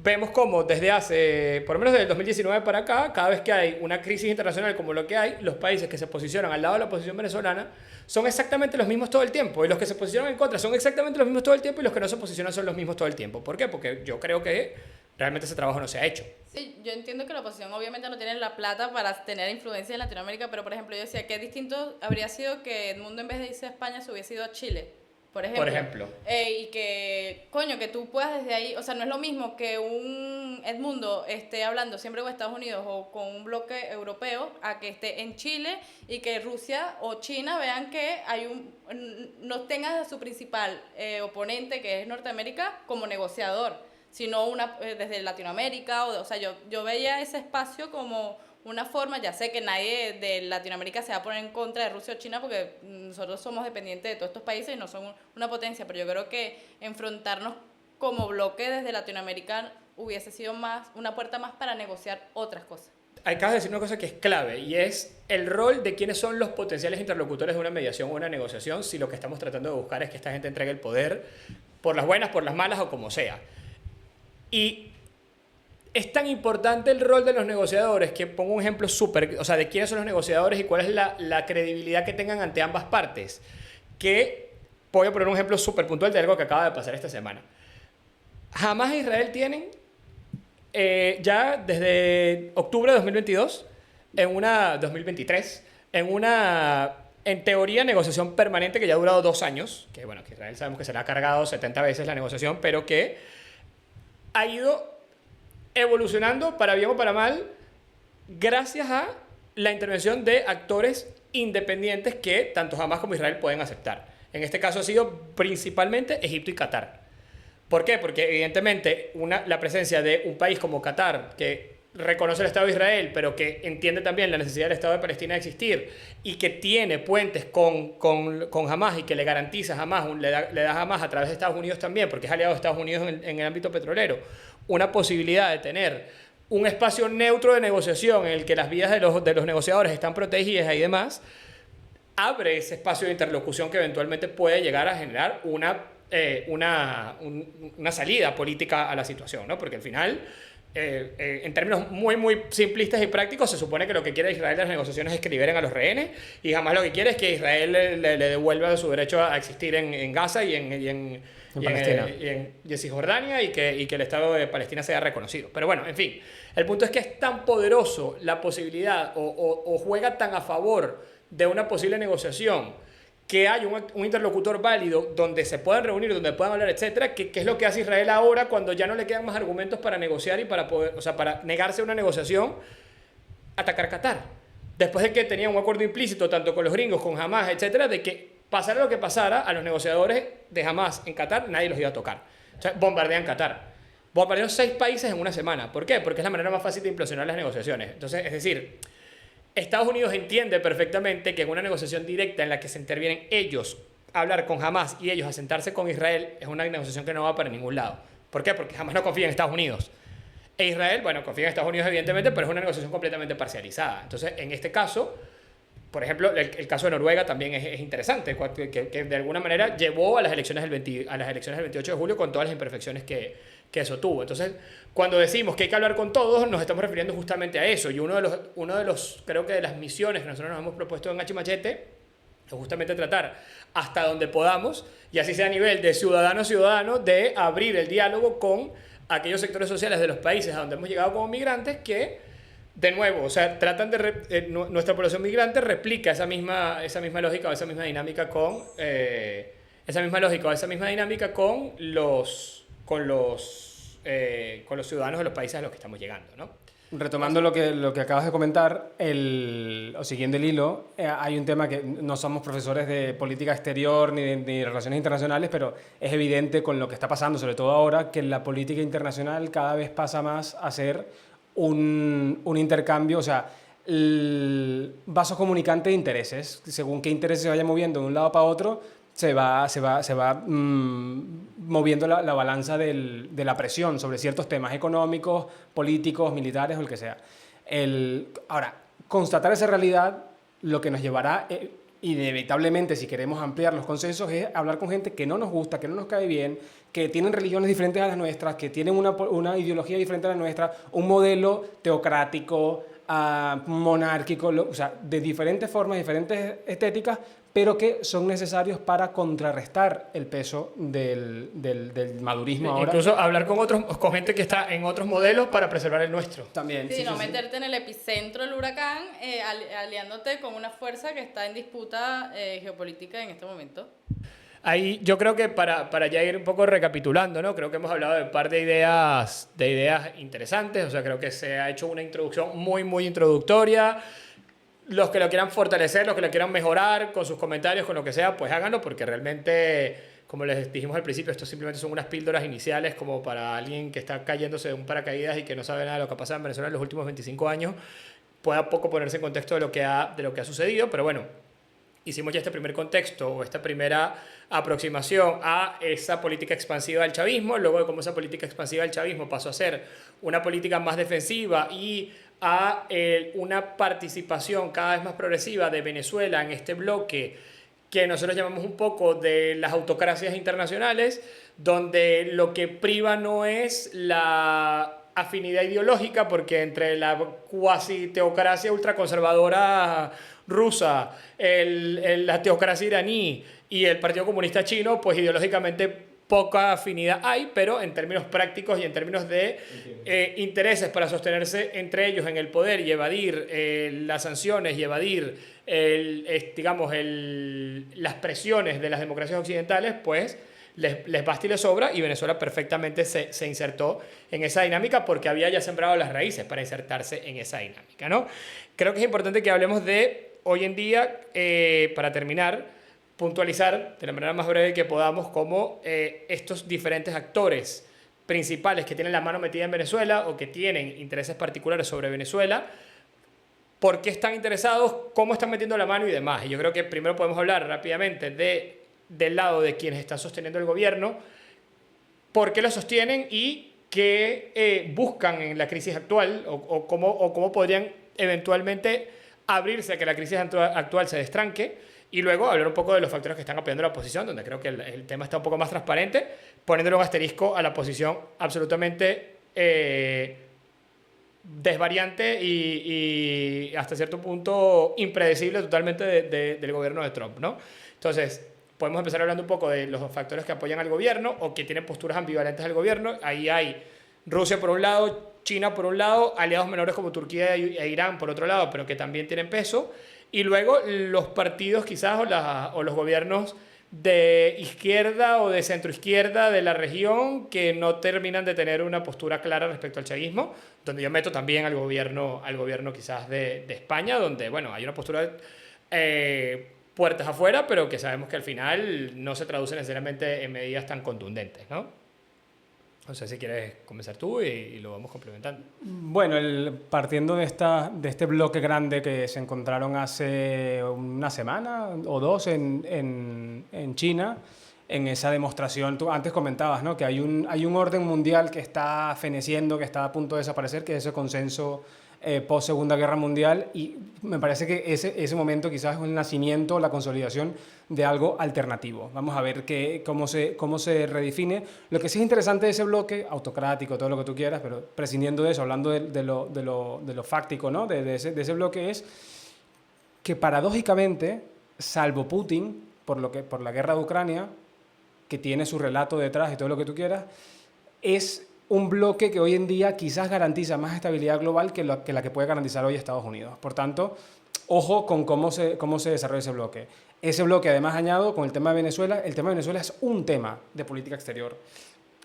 vemos cómo desde hace, por lo menos desde el 2019 para acá, cada vez que hay una crisis internacional como lo que hay, los países que se posicionan al lado de la posición venezolana son exactamente los mismos todo el tiempo, y los que se posicionan en contra son exactamente los mismos todo el tiempo, y los que no se posicionan son los mismos todo el tiempo. ¿Por qué? Porque yo creo que realmente ese trabajo no se ha hecho. Sí, yo entiendo que la oposición obviamente no tiene la plata para tener influencia en Latinoamérica, pero por ejemplo yo decía que distinto habría sido que Edmundo en vez de irse a España se hubiese ido a Chile. Por ejemplo. Y que, coño, que tú puedas desde ahí, o sea, no es lo mismo que un Edmundo esté hablando siempre con Estados Unidos o con un bloque europeo a que esté en Chile y que Rusia o China vean que no tenga a su principal oponente, que es Norteamérica, como negociador, sino desde Latinoamérica, o sea, yo veía ese espacio como una forma. Ya sé que nadie de Latinoamérica se va a poner en contra de Rusia o China porque nosotros somos dependientes de todos estos países y no son una potencia, pero yo creo que enfrentarnos como bloque desde Latinoamérica hubiese sido una puerta más para negociar otras cosas. Acabas de decir una cosa que es clave, y es el rol de quiénes son los potenciales interlocutores de una mediación o una negociación, si lo que estamos tratando de buscar es que esta gente entregue el poder por las buenas, por las malas o como sea. Y es tan importante el rol de los negociadores que pongo un ejemplo de quiénes son los negociadores y cuál es la credibilidad que tengan ante ambas partes, que voy a poner un ejemplo súper puntual de algo que acaba de pasar esta semana. Jamás Israel tienen ya desde octubre de 2022, 2023, en teoría, negociación permanente que ya ha durado 2 años, que bueno, que Israel sabemos que se le ha cargado 70 veces la negociación, pero que ha ido evolucionando para bien o para mal gracias a la intervención de actores independientes que tanto Hamas como Israel pueden aceptar. En este caso ha sido principalmente Egipto y Qatar. ¿Por qué? Porque evidentemente la presencia de un país como Qatar, que reconoce el Estado de Israel, pero que entiende también la necesidad del Estado de Palestina de existir y que tiene puentes con Hamas y que le garantiza a Hamas, le da a Hamas a través de Estados Unidos también, porque es aliado de Estados Unidos en el ámbito petrolero, una posibilidad de tener un espacio neutro de negociación en el que las vidas de los negociadores están protegidas y demás, abre ese espacio de interlocución que eventualmente puede llegar a generar una salida política a la situación, ¿no? Porque al final, en términos muy, muy simplistas y prácticos, se supone que lo que quiere Israel de las negociaciones es que liberen a los rehenes, y jamás lo que quiere es que Israel le devuelva su derecho a existir en Gaza y en Cisjordania y que el Estado de Palestina sea reconocido. Pero bueno, en fin, el punto es que es tan poderoso la posibilidad o juega tan a favor de una posible negociación que hay un interlocutor válido donde se puedan reunir, donde puedan hablar, etcétera, que es lo que hace Israel ahora cuando ya no le quedan más argumentos para negociar y para negarse a una negociación, atacar Qatar. Después de que tenía un acuerdo implícito tanto con los gringos, con Hamas, etcétera, de que pasara lo que pasara, a los negociadores de Hamas en Qatar nadie los iba a tocar. O sea, bombardean Qatar. Bombardearon 6 países en una semana. ¿Por qué? Porque es la manera más fácil de implosionar las negociaciones. Entonces, es decir, Estados Unidos entiende perfectamente que en una negociación directa en la que se intervienen ellos hablar con Hamas y ellos a sentarse con Israel es una negociación que no va para ningún lado. ¿Por qué? Porque Hamas no confía en Estados Unidos. E Israel, bueno, confía en Estados Unidos evidentemente, pero es una negociación completamente parcializada. Entonces, en este caso, por ejemplo, el caso de Noruega también es interesante, que de alguna manera llevó a las elecciones a las elecciones del 28 de julio con todas las imperfecciones que eso tuvo. Entonces, cuando decimos que hay que hablar con todos, nos estamos refiriendo justamente a eso. Y uno de los creo que de las misiones que nosotros nos hemos propuesto en H Machete es justamente tratar hasta donde podamos, y así sea a nivel de ciudadano a ciudadano, de abrir el diálogo con aquellos sectores sociales de los países a donde hemos llegado como migrantes que, de nuevo, o sea, tratan de nuestra población migrante replica esa misma lógica o esa misma dinámica con los ciudadanos de los países a los que estamos llegando, ¿no? Retomando lo que acabas de comentar, o siguiendo el hilo, hay un tema que no somos profesores de política exterior ni de relaciones internacionales, pero es evidente con lo que está pasando, sobre todo ahora, que la política internacional cada vez pasa más a ser un intercambio, o sea, el vaso comunicante de intereses. Según qué intereses se vaya moviendo de un lado para otro, se va moviendo la balanza de la presión sobre ciertos temas económicos, políticos, militares o el que sea. Ahora, constatar esa realidad lo que nos llevará, inevitablemente, si queremos ampliar los consensos, es hablar con gente que no nos gusta, que no nos cae bien, que tienen religiones diferentes a las nuestras, que tienen una ideología diferente a la nuestra, un modelo teocrático, monárquico, o sea, de diferentes formas, diferentes estéticas, pero que son necesarios para contrarrestar el peso del madurismo ahora. Incluso hablar con gente que está en otros modelos para preservar el nuestro. También. Sí, no meterte en el epicentro del huracán, aliándote con una fuerza que está en disputa geopolítica en este momento. Ahí yo creo que para ya ir un poco recapitulando, ¿no? Creo que hemos hablado de un par de ideas interesantes, o sea, creo que se ha hecho una introducción muy, muy introductoria. Los que lo quieran fortalecer, los que lo quieran mejorar con sus comentarios, con lo que sea, pues háganlo, porque realmente, como les dijimos al principio, esto simplemente son unas píldoras iniciales como para alguien que está cayéndose de un paracaídas y que no sabe nada de lo que ha pasado en Venezuela en los últimos 25 años, pueda poco ponerse en contexto de lo que ha sucedido, pero bueno, hicimos ya este primer contexto o esta primera aproximación a esa política expansiva del chavismo, luego de cómo esa política expansiva del chavismo pasó a ser una política más defensiva y a una participación cada vez más progresiva de Venezuela en este bloque que nosotros llamamos un poco de las autocracias internacionales, donde lo que priva no es la afinidad ideológica, porque entre la cuasi teocracia ultraconservadora rusa, la teocracia iraní y el Partido Comunista Chino, pues ideológicamente poca afinidad hay, pero en términos prácticos y en términos de intereses para sostenerse entre ellos en el poder y evadir las sanciones y evadir las presiones de las democracias occidentales, pues les basta y les sobra, y Venezuela perfectamente se insertó en esa dinámica porque había ya sembrado las raíces para insertarse en esa dinámica, ¿no? Creo que es importante que hablemos de hoy en día, para terminar, puntualizar de la manera más breve que podamos cómo estos diferentes actores principales que tienen la mano metida en Venezuela o que tienen intereses particulares sobre Venezuela, por qué están interesados, cómo están metiendo la mano y demás. Y yo creo que primero podemos hablar rápidamente del lado de quienes están sosteniendo el gobierno, por qué lo sostienen y qué buscan en la crisis actual o cómo podrían eventualmente abrirse a que la crisis actual se destranque. Y luego hablar un poco de los factores que están apoyando la oposición, donde creo que el tema está un poco más transparente, poniéndole un asterisco a la posición absolutamente desvariante y hasta cierto punto impredecible totalmente del gobierno de Trump, ¿no? Entonces, podemos empezar hablando un poco de los factores que apoyan al gobierno o que tienen posturas ambivalentes al gobierno. Ahí hay Rusia por un lado, China por un lado, aliados menores como Turquía e Irán por otro lado, pero que también tienen peso. Y luego los partidos quizás o los gobiernos de izquierda o de centroizquierda de la región que no terminan de tener una postura clara respecto al chavismo, donde yo meto también al gobierno quizás de España, donde bueno, hay una postura puertas afuera, pero que sabemos que al final no se traduce necesariamente en medidas tan contundentes, ¿no? No sé si quieres comenzar tú y lo vamos complementando. Bueno, partiendo de este bloque grande que se encontraron hace una semana o dos en China, en esa demostración, tú antes comentabas, ¿no?, que hay un orden mundial que está feneciendo, que está a punto de desaparecer, que es ese consenso post Segunda Guerra Mundial, y me parece que ese momento quizás es el nacimiento, la consolidación de algo alternativo. Vamos a ver cómo se redefine. Lo que sí es interesante de ese bloque, autocrático, todo lo que tú quieras, pero prescindiendo de eso, hablando de lo fáctico, ¿no?, de ese bloque, es que paradójicamente, salvo Putin, por la guerra de Ucrania, que tiene su relato detrás y todo lo que tú quieras, es un bloque que hoy en día quizás garantiza más estabilidad global que la que puede garantizar hoy Estados Unidos. Por tanto, ojo con cómo se desarrolla ese bloque. Ese bloque, además, añado con el tema de Venezuela. El tema de Venezuela es un tema de política exterior.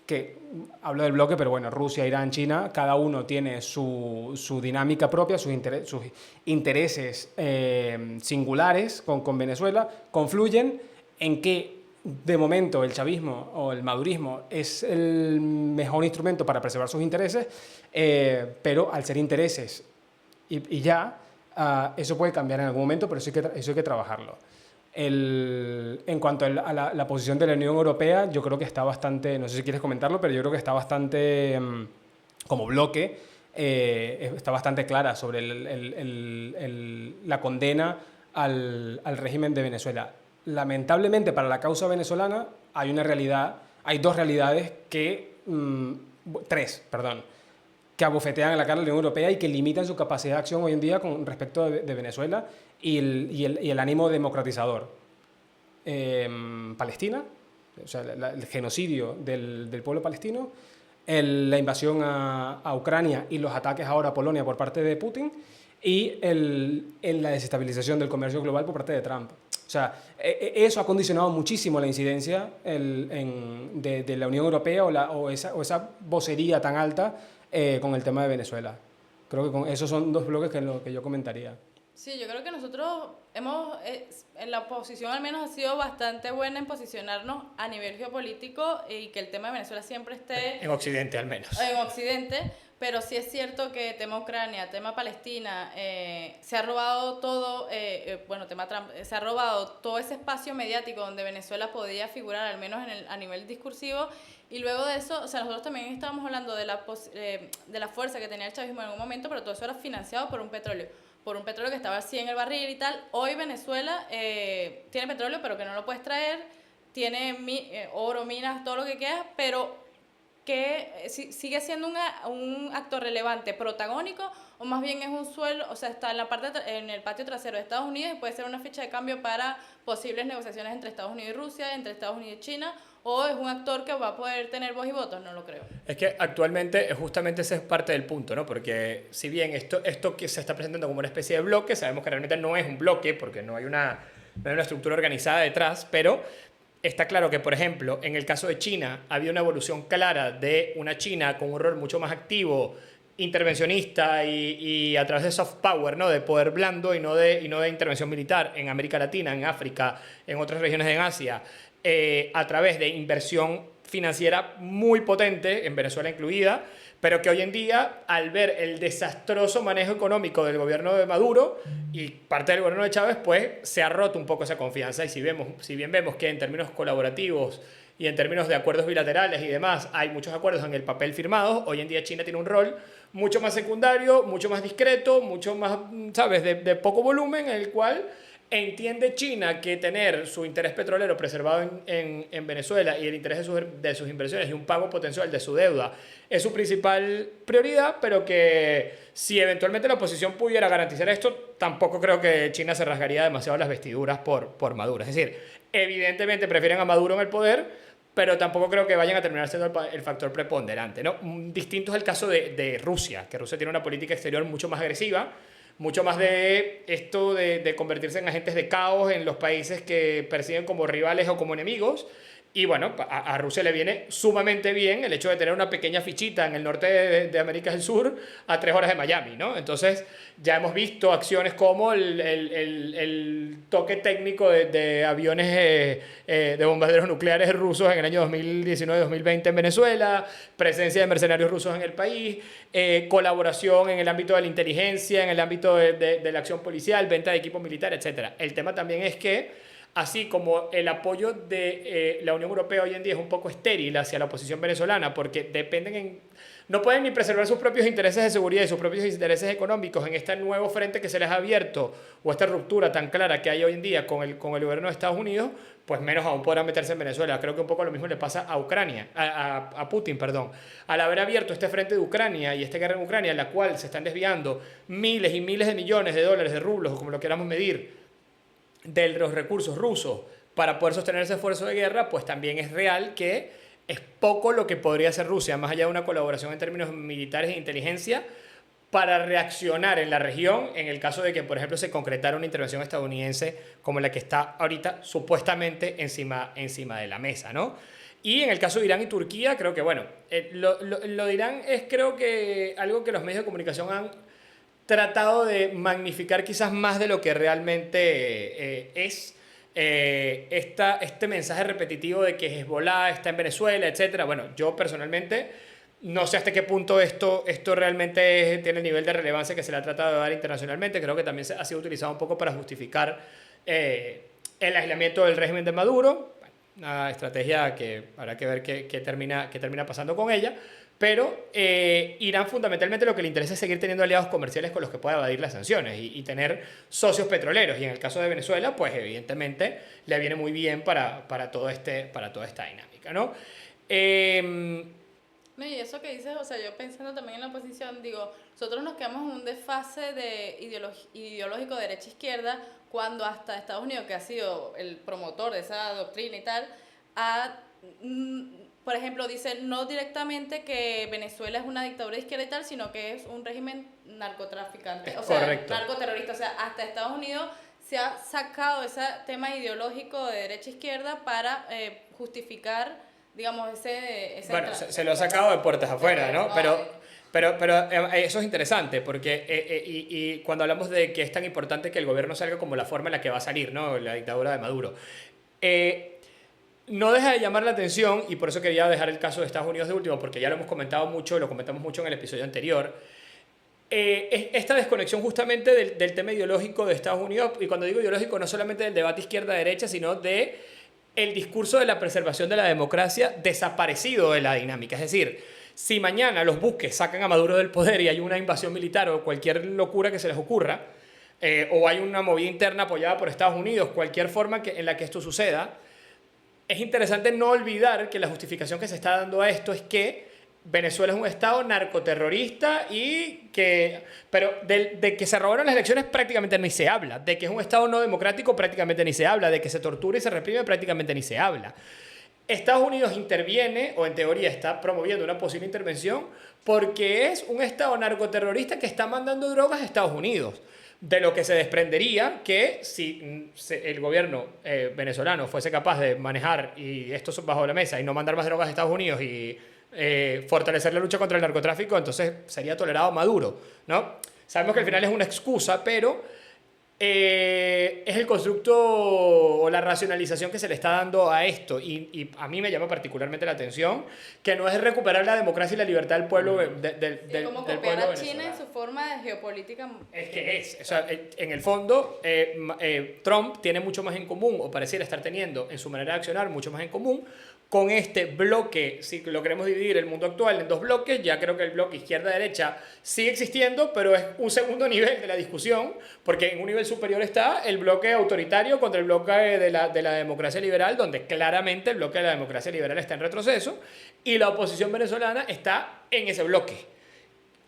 Que hablo del bloque, pero bueno, Rusia, Irán, China, cada uno tiene su dinámica propia, sus intereses singulares con Venezuela, confluyen en que de momento el chavismo o el madurismo es el mejor instrumento para preservar sus intereses, pero al ser intereses y ya, eso puede cambiar en algún momento, pero eso hay que trabajarlo. En cuanto a la posición de la Unión Europea, yo creo que está bastante, no sé si quieres comentarlo, pero yo creo que está bastante, como bloque, está bastante clara sobre la condena al régimen de Venezuela. Lamentablemente, para la causa venezolana hay dos realidades tres, que abofetean en la cara de la Unión Europea y que limitan su capacidad de acción hoy en día con respecto de Venezuela y el ánimo democratizador. Palestina, o sea, el genocidio del pueblo palestino, la invasión a Ucrania y los ataques ahora a Polonia por parte de Putin, y la desestabilización del comercio global por parte de Trump. O sea, eso ha condicionado muchísimo la incidencia de la Unión Europea o esa vocería tan alta con el tema de Venezuela. Creo que esos son dos bloques que yo comentaría. Sí, yo creo que nosotros en la oposición al menos ha sido bastante buena en posicionarnos a nivel geopolítico y que el tema de Venezuela siempre esté... En Occidente, al menos. En Occidente, pero sí es cierto que tema Ucrania, tema Palestina, se ha robado todo, tema Trump, se ha robado todo ese espacio mediático donde Venezuela podía figurar, al menos a nivel discursivo, y luego de eso, o sea, nosotros también estábamos hablando de la fuerza que tenía el chavismo en algún momento, pero todo eso era financiado por un petróleo que estaba así en el barril y tal. Hoy Venezuela tiene petróleo, pero que no lo puedes traer, tiene oro, minas, todo lo que quieras, pero que sigue siendo un actor relevante, protagónico, o más bien es un suelo, o sea, está en el patio trasero de Estados Unidos y puede ser una ficha de cambio para posibles negociaciones entre Estados Unidos y Rusia, entre Estados Unidos y China, o es un actor que va a poder tener voz y voto, no lo creo. Es que actualmente justamente ese es parte del punto, ¿no? Porque si bien esto que se está presentando como una especie de bloque, sabemos que realmente no es un bloque porque no hay una estructura organizada detrás, pero está claro que, por ejemplo, en el caso de China, había una evolución clara de una China con un rol mucho más activo, intervencionista y a través de soft power, ¿no?, de poder blando y no de intervención militar en América Latina, en África, en otras regiones en Asia, a través de inversión financiera muy potente, en Venezuela incluida, pero que hoy en día, al ver el desastroso manejo económico del gobierno de Maduro y parte del gobierno de Chávez, pues se ha roto un poco esa confianza. Y si bien vemos que en términos colaborativos y en términos de acuerdos bilaterales y demás hay muchos acuerdos en el papel firmados, hoy en día China tiene un rol mucho más secundario, mucho más discreto, mucho más, ¿sabes?, de poco volumen, en el cual entiende China que tener su interés petrolero preservado en Venezuela y el interés de sus inversiones y un pago potencial de su deuda es su principal prioridad, pero que si eventualmente la oposición pudiera garantizar esto, tampoco creo que China se rasgaría demasiado las vestiduras por Maduro. Es decir, evidentemente prefieren a Maduro en el poder, pero tampoco creo que vayan a terminar siendo el factor preponderante, ¿no? Distinto es el caso de Rusia, que Rusia tiene una política exterior mucho más agresiva, mucho más de esto de convertirse en agentes de caos en los países que persiguen como rivales o como enemigos, Y bueno, a Rusia le viene sumamente bien el hecho de tener una pequeña fichita en el norte de América del Sur a 3 horas de Miami, ¿no? Entonces ya hemos visto acciones como el toque técnico de aviones de bombarderos nucleares rusos en el año 2019-2020 en Venezuela, presencia de mercenarios rusos en el país, colaboración en el ámbito de la inteligencia, en el ámbito de la acción policial, venta de equipo militar, etc. El tema también es que así como el apoyo de la Unión Europea hoy en día es un poco estéril hacia la oposición venezolana, porque no pueden ni preservar sus propios intereses de seguridad y sus propios intereses económicos en este nuevo frente que se les ha abierto, o esta ruptura tan clara que hay hoy en día con el gobierno de Estados Unidos, pues menos aún podrán meterse en Venezuela. Creo que un poco lo mismo le pasa a Ucrania, a Putin, perdón. Al haber abierto este frente de Ucrania y esta guerra en Ucrania, en la cual se están desviando miles y miles de millones de dólares, de rublos, o como lo queramos medir, de los recursos rusos para poder sostener ese esfuerzo de guerra, pues también es real que es poco lo que podría hacer Rusia, más allá de una colaboración en términos militares e inteligencia, para reaccionar en la región en el caso de que, por ejemplo, se concretara una intervención estadounidense como la que está ahorita supuestamente encima de la mesa, ¿no? Y en el caso de Irán y Turquía, creo que, bueno, lo de Irán es creo que algo que los medios de comunicación han tratado de magnificar quizás más de lo que realmente es este mensaje repetitivo de que Hezbollah está en Venezuela, etc. Bueno, yo personalmente no sé hasta qué punto esto realmente tiene el nivel de relevancia que se le ha tratado de dar internacionalmente. Creo que también ha sido utilizado un poco para justificar el aislamiento del régimen de Maduro, una estrategia que habrá que ver qué termina pasando con ella. Pero Irán fundamentalmente lo que le interesa es seguir teniendo aliados comerciales con los que pueda evadir las sanciones y tener socios petroleros. Y en el caso de Venezuela, pues evidentemente le viene muy bien para toda esta dinámica, ¿no? No, y eso que dices, o sea, yo pensando también en la oposición, digo, nosotros nos quedamos en un desfase de ideológico derecha-izquierda cuando hasta Estados Unidos, que ha sido el promotor de esa doctrina y tal, por ejemplo, dice no directamente que Venezuela es una dictadura de izquierda y tal, sino que es un régimen narcotraficante, o sea, correcto. narcoterrorista. O sea, hasta Estados Unidos se ha sacado ese tema ideológico de derecha-izquierda para justificar, digamos, bueno, se lo ha sacado de puertas afuera, ¿no? Pero eso es interesante, porque y cuando hablamos de que es tan importante que el gobierno salga como la forma en la que va a salir, ¿no? La dictadura de Maduro. No deja de llamar la atención, y por eso quería dejar el caso de Estados Unidos de último, porque ya lo hemos comentado mucho, lo comentamos mucho en el episodio anterior, esta desconexión justamente del tema ideológico de Estados Unidos, y cuando digo ideológico no solamente del debate izquierda-derecha, sino de el discurso de la preservación de la democracia desaparecido de la dinámica. Es decir, si mañana los buques sacan a Maduro del poder y hay una invasión militar o cualquier locura que se les ocurra, o hay una movida interna apoyada por Estados Unidos, cualquier forma en la que esto suceda, es interesante no olvidar que la justificación que se está dando a esto es que Venezuela es un estado narcoterrorista pero de que se robaron las elecciones prácticamente ni se habla, de que es un estado no democrático prácticamente ni se habla, de que se tortura y se reprime prácticamente ni se habla. Estados Unidos interviene, o en teoría está promoviendo una posible intervención, porque es un estado narcoterrorista que está mandando drogas a Estados Unidos. De lo que se desprendería que si el gobierno venezolano fuese capaz de manejar y esto bajo la mesa y no mandar más drogas a Estados Unidos y fortalecer la lucha contra el narcotráfico, entonces sería tolerado Maduro, ¿no? Sabemos que al final es una excusa, pero es el constructo o la racionalización que se le está dando a esto, y a mí me llama particularmente la atención que no es recuperar la democracia y la libertad del pueblo del como pueblo copiar a venezolano. China en su forma de geopolítica. O sea, en el fondo Trump tiene mucho más en común, o pareciera estar teniendo en su manera de accionar mucho más en común con este bloque. Si lo queremos dividir el mundo actual en dos bloques, ya creo que el bloque izquierda-derecha sigue existiendo, pero es un segundo nivel de la discusión, porque en un nivel superior está el bloque autoritario contra el bloque de la democracia liberal, donde claramente el bloque de la democracia liberal está en retroceso, y la oposición venezolana está en ese bloque.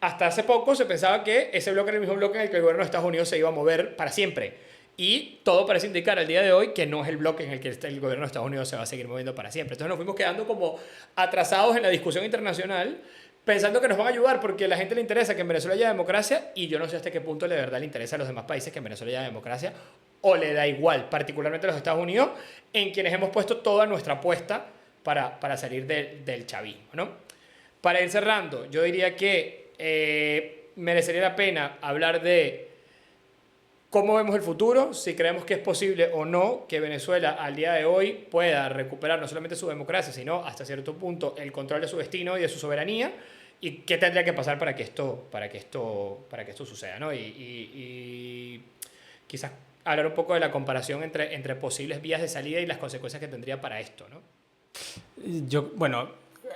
Hasta hace poco se pensaba que ese bloque era el mismo bloque en el que el gobierno de Estados Unidos se iba a mover para siempre. Y todo parece indicar al día de hoy que no es el bloque en el que el gobierno de Estados Unidos se va a seguir moviendo para siempre. Entonces nos fuimos quedando como atrasados en la discusión internacional, pensando que nos van a ayudar porque a la gente le interesa que en Venezuela haya democracia, y yo no sé hasta qué punto de verdad le interesa a los demás países que en Venezuela haya democracia, o le da igual, particularmente a los Estados Unidos, en quienes hemos puesto toda nuestra apuesta para salir del chavismo, ¿no? Para ir cerrando, yo diría que merecería la pena hablar de cómo vemos el futuro, si creemos que es posible o no que Venezuela al día de hoy pueda recuperar no solamente su democracia, sino hasta cierto punto el control de su destino y de su soberanía, y qué tendría que pasar para que esto suceda, ¿no? Y quizás hablar un poco de la comparación entre posibles vías de salida y las consecuencias que tendría para esto, ¿no? Bueno,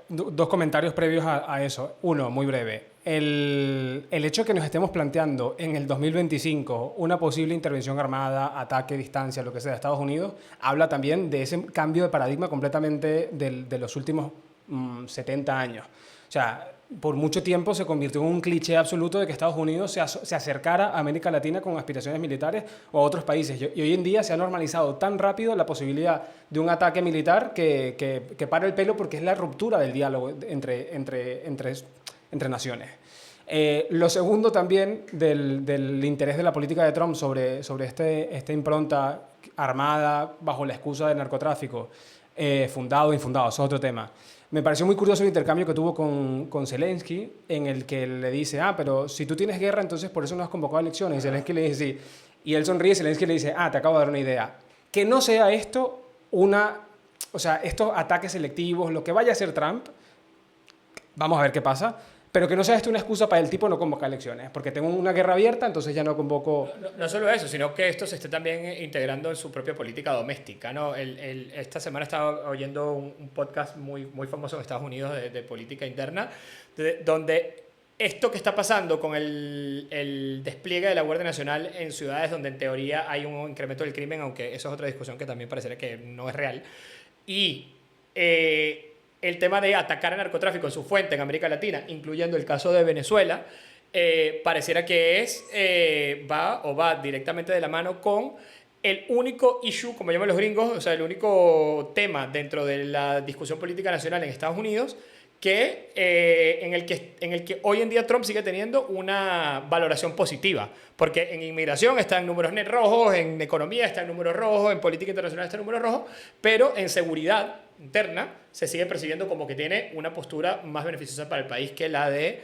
dos comentarios previos a eso. Uno, muy breve. El hecho de que nos estemos planteando en el 2025 una posible intervención armada, ataque, distancia, lo que sea, de Estados Unidos, habla también de ese cambio de paradigma completamente de los últimos 70 años. O sea, por mucho tiempo se convirtió en un cliché absoluto de que Estados Unidos se acercara a América Latina con aspiraciones militares o a otros países. Y hoy en día se ha normalizado tan rápido la posibilidad de un ataque militar que para el pelo, porque es la ruptura del diálogo entre naciones. Lo segundo también del interés de la política de Trump sobre esta impronta armada bajo la excusa del narcotráfico, fundado o infundado, eso es otro tema. Me pareció muy curioso el intercambio que tuvo con Zelensky, en el que le dice, pero si tú tienes guerra, entonces por eso no has convocado elecciones. Y Zelensky le dice, sí. Y él sonríe y Zelensky le dice, te acabo de dar una idea. Que no sea esto estos ataques selectivos, lo que vaya a hacer Trump, vamos a ver qué pasa, pero que no sea esto una excusa para el tipo no convocar elecciones, porque tengo una guerra abierta, entonces ya no convoco... No solo eso, sino que esto se esté también integrando en su propia política doméstica, ¿no? Esta semana estaba oyendo un podcast muy famoso en Estados Unidos de política interna, donde esto que está pasando con el despliegue de la Guardia Nacional en ciudades donde en teoría hay un incremento del crimen, aunque eso es otra discusión que también parecería que no es real, y el tema de atacar al narcotráfico en su fuente en América Latina, incluyendo el caso de Venezuela, pareciera que va directamente de la mano con el único issue, como llaman los gringos, o sea, el único tema dentro de la discusión política nacional en Estados Unidos en el que hoy en día Trump sigue teniendo una valoración positiva, porque en inmigración está en números net rojos, en economía está en números rojos, en política internacional está en números rojos, pero en seguridad interna se sigue percibiendo como que tiene una postura más beneficiosa para el país que la de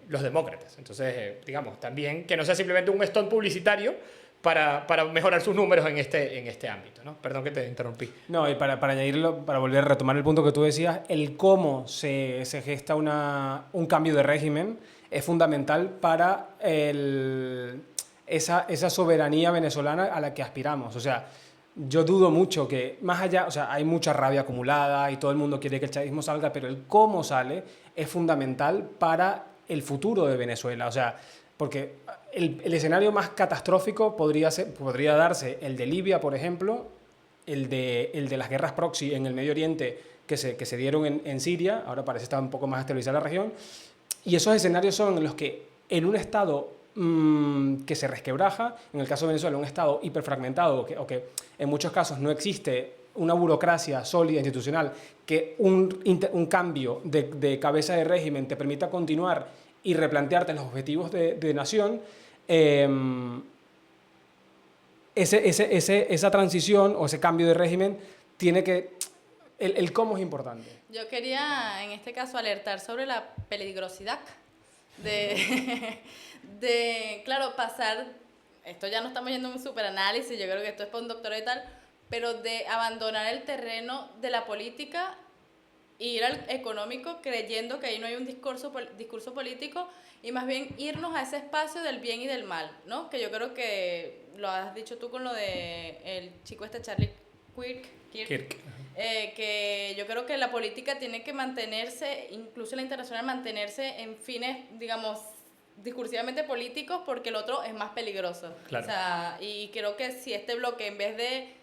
los demócratas. Entonces, digamos, también que no sea simplemente un stunt publicitario para mejorar sus números en este ámbito, ¿no? Perdón que te interrumpí. No, y para añadirlo, para volver a retomar el punto que tú decías, el cómo se gesta un cambio de régimen es fundamental para esa soberanía venezolana a la que aspiramos. O sea, yo dudo mucho que, más allá, o sea, hay mucha rabia acumulada y todo el mundo quiere que el chavismo salga, pero el cómo sale es fundamental para el futuro de Venezuela. O sea, porque el escenario más catastrófico podría darse el de Libia, por ejemplo, el de las guerras proxy en el Medio Oriente que se dieron en Siria, ahora parece estar un poco más estabilizada la región, y esos escenarios son en los que en un estado que se resquebraja, en el caso de Venezuela, un estado hiperfragmentado o que en muchos casos no existe una burocracia sólida institucional, que un cambio de cabeza de régimen te permita continuar y replantearte los objetivos de nación, esa transición o ese cambio de régimen tiene que... El cómo es importante. Yo quería, en este caso, alertar sobre la peligrosidad claro, pasar, esto ya no estamos yendo a un superanálisis, yo creo que esto es para un doctorado y tal, pero de abandonar el terreno de la política e ir al económico creyendo que ahí no hay un discurso político y más bien irnos a ese espacio del bien y del mal, ¿no? Que yo creo que lo has dicho tú con lo de el chico Charlie Kirk. Que yo creo que la política tiene que mantenerse, incluso la internacional, mantenerse en fines, digamos, discursivamente políticos, porque el otro es más peligroso. Claro. O sea, y creo que si este bloque, en vez de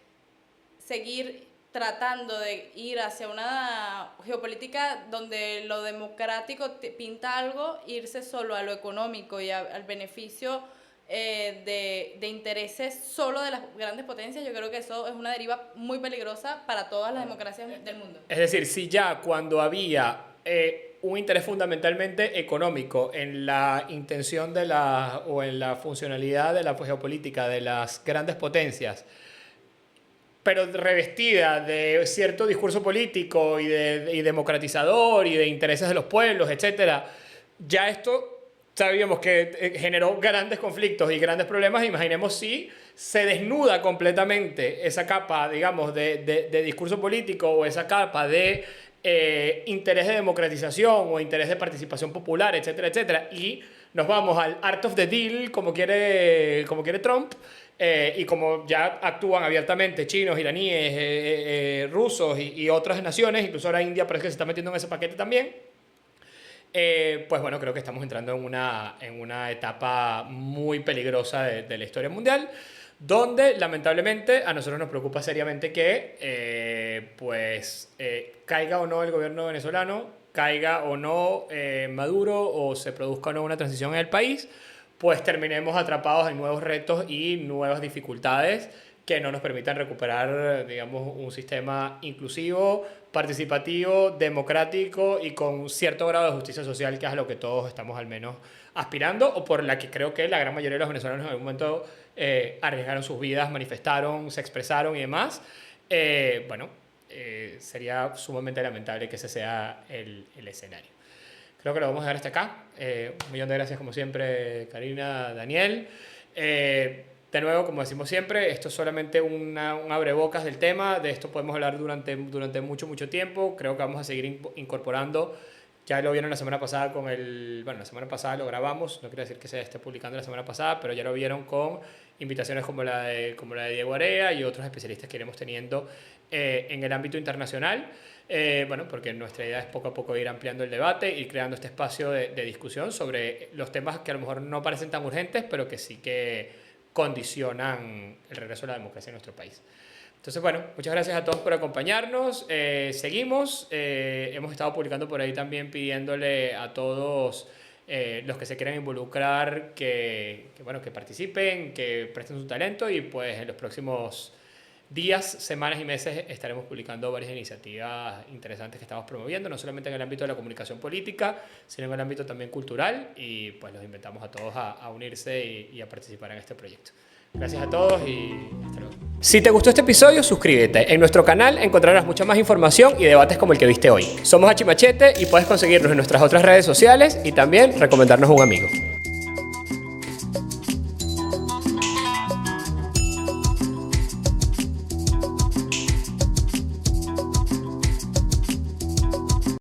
seguir tratando de ir hacia una geopolítica donde lo democrático pinta algo, irse solo a lo económico y al beneficio de intereses solo de las grandes potencias, yo creo que eso es una deriva muy peligrosa para todas las democracias del mundo. Es decir, si ya cuando había un interés fundamentalmente económico en la intención o en la funcionalidad de la geopolítica de las grandes potencias, pero revestida de cierto discurso político y democratizador y de intereses de los pueblos, etcétera, ya esto sabíamos que generó grandes conflictos y grandes problemas. Imaginemos si se desnuda completamente esa capa, digamos, de discurso político o esa capa de interés de democratización o interés de participación popular, etcétera, etcétera, y nos vamos al art of the deal, como quiere Trump, y como ya actúan abiertamente chinos, iraníes, rusos y otras naciones, incluso ahora India parece que se está metiendo en ese paquete también. Pues bueno, creo que estamos entrando en una etapa muy peligrosa de la historia mundial, donde lamentablemente a nosotros nos preocupa seriamente que caiga o no el gobierno venezolano, caiga o no Maduro, o se produzca o no una transición en el país, pues terminemos atrapados en nuevos retos y nuevas dificultades que no nos permitan recuperar, digamos, un sistema inclusivo, participativo, democrático y con cierto grado de justicia social, que es a lo que todos estamos al menos aspirando, o por la que creo que la gran mayoría de los venezolanos en algún momento arriesgaron sus vidas, manifestaron, se expresaron y demás. Sería sumamente lamentable que ese sea el escenario. Creo que lo vamos a dejar hasta acá. Un millón de gracias como siempre, Karina, Daniel. De nuevo, como decimos siempre, esto es solamente un abrebocas del tema. De esto podemos hablar durante mucho tiempo. Creo que vamos a seguir incorporando. Ya lo vieron la semana pasada la semana pasada lo grabamos, no quiere decir que se esté publicando la semana pasada, pero ya lo vieron con invitaciones como la de Diego Area y otros especialistas que iremos teniendo en el ámbito internacional. Porque nuestra idea es poco a poco ir ampliando el debate, ir creando este espacio de discusión sobre los temas que a lo mejor no parecen tan urgentes, pero que sí que condicionan el regreso a la democracia en nuestro país. Entonces, bueno, muchas gracias a todos por acompañarnos. Seguimos. Hemos estado publicando por ahí también pidiéndole a todos los que se quieran involucrar que participen, que presten su talento, y pues en los próximos días, semanas y meses estaremos publicando varias iniciativas interesantes que estamos promoviendo, no solamente en el ámbito de la comunicación política, sino en el ámbito también cultural, y pues los invitamos a todos a unirse y a participar en este proyecto. Gracias a todos y hasta luego. Si te gustó este episodio, suscríbete. En nuestro canal encontrarás mucha más información y debates como el que viste hoy. Somos Hachimachete y puedes conseguirnos en nuestras otras redes sociales y también recomendarnos a un amigo.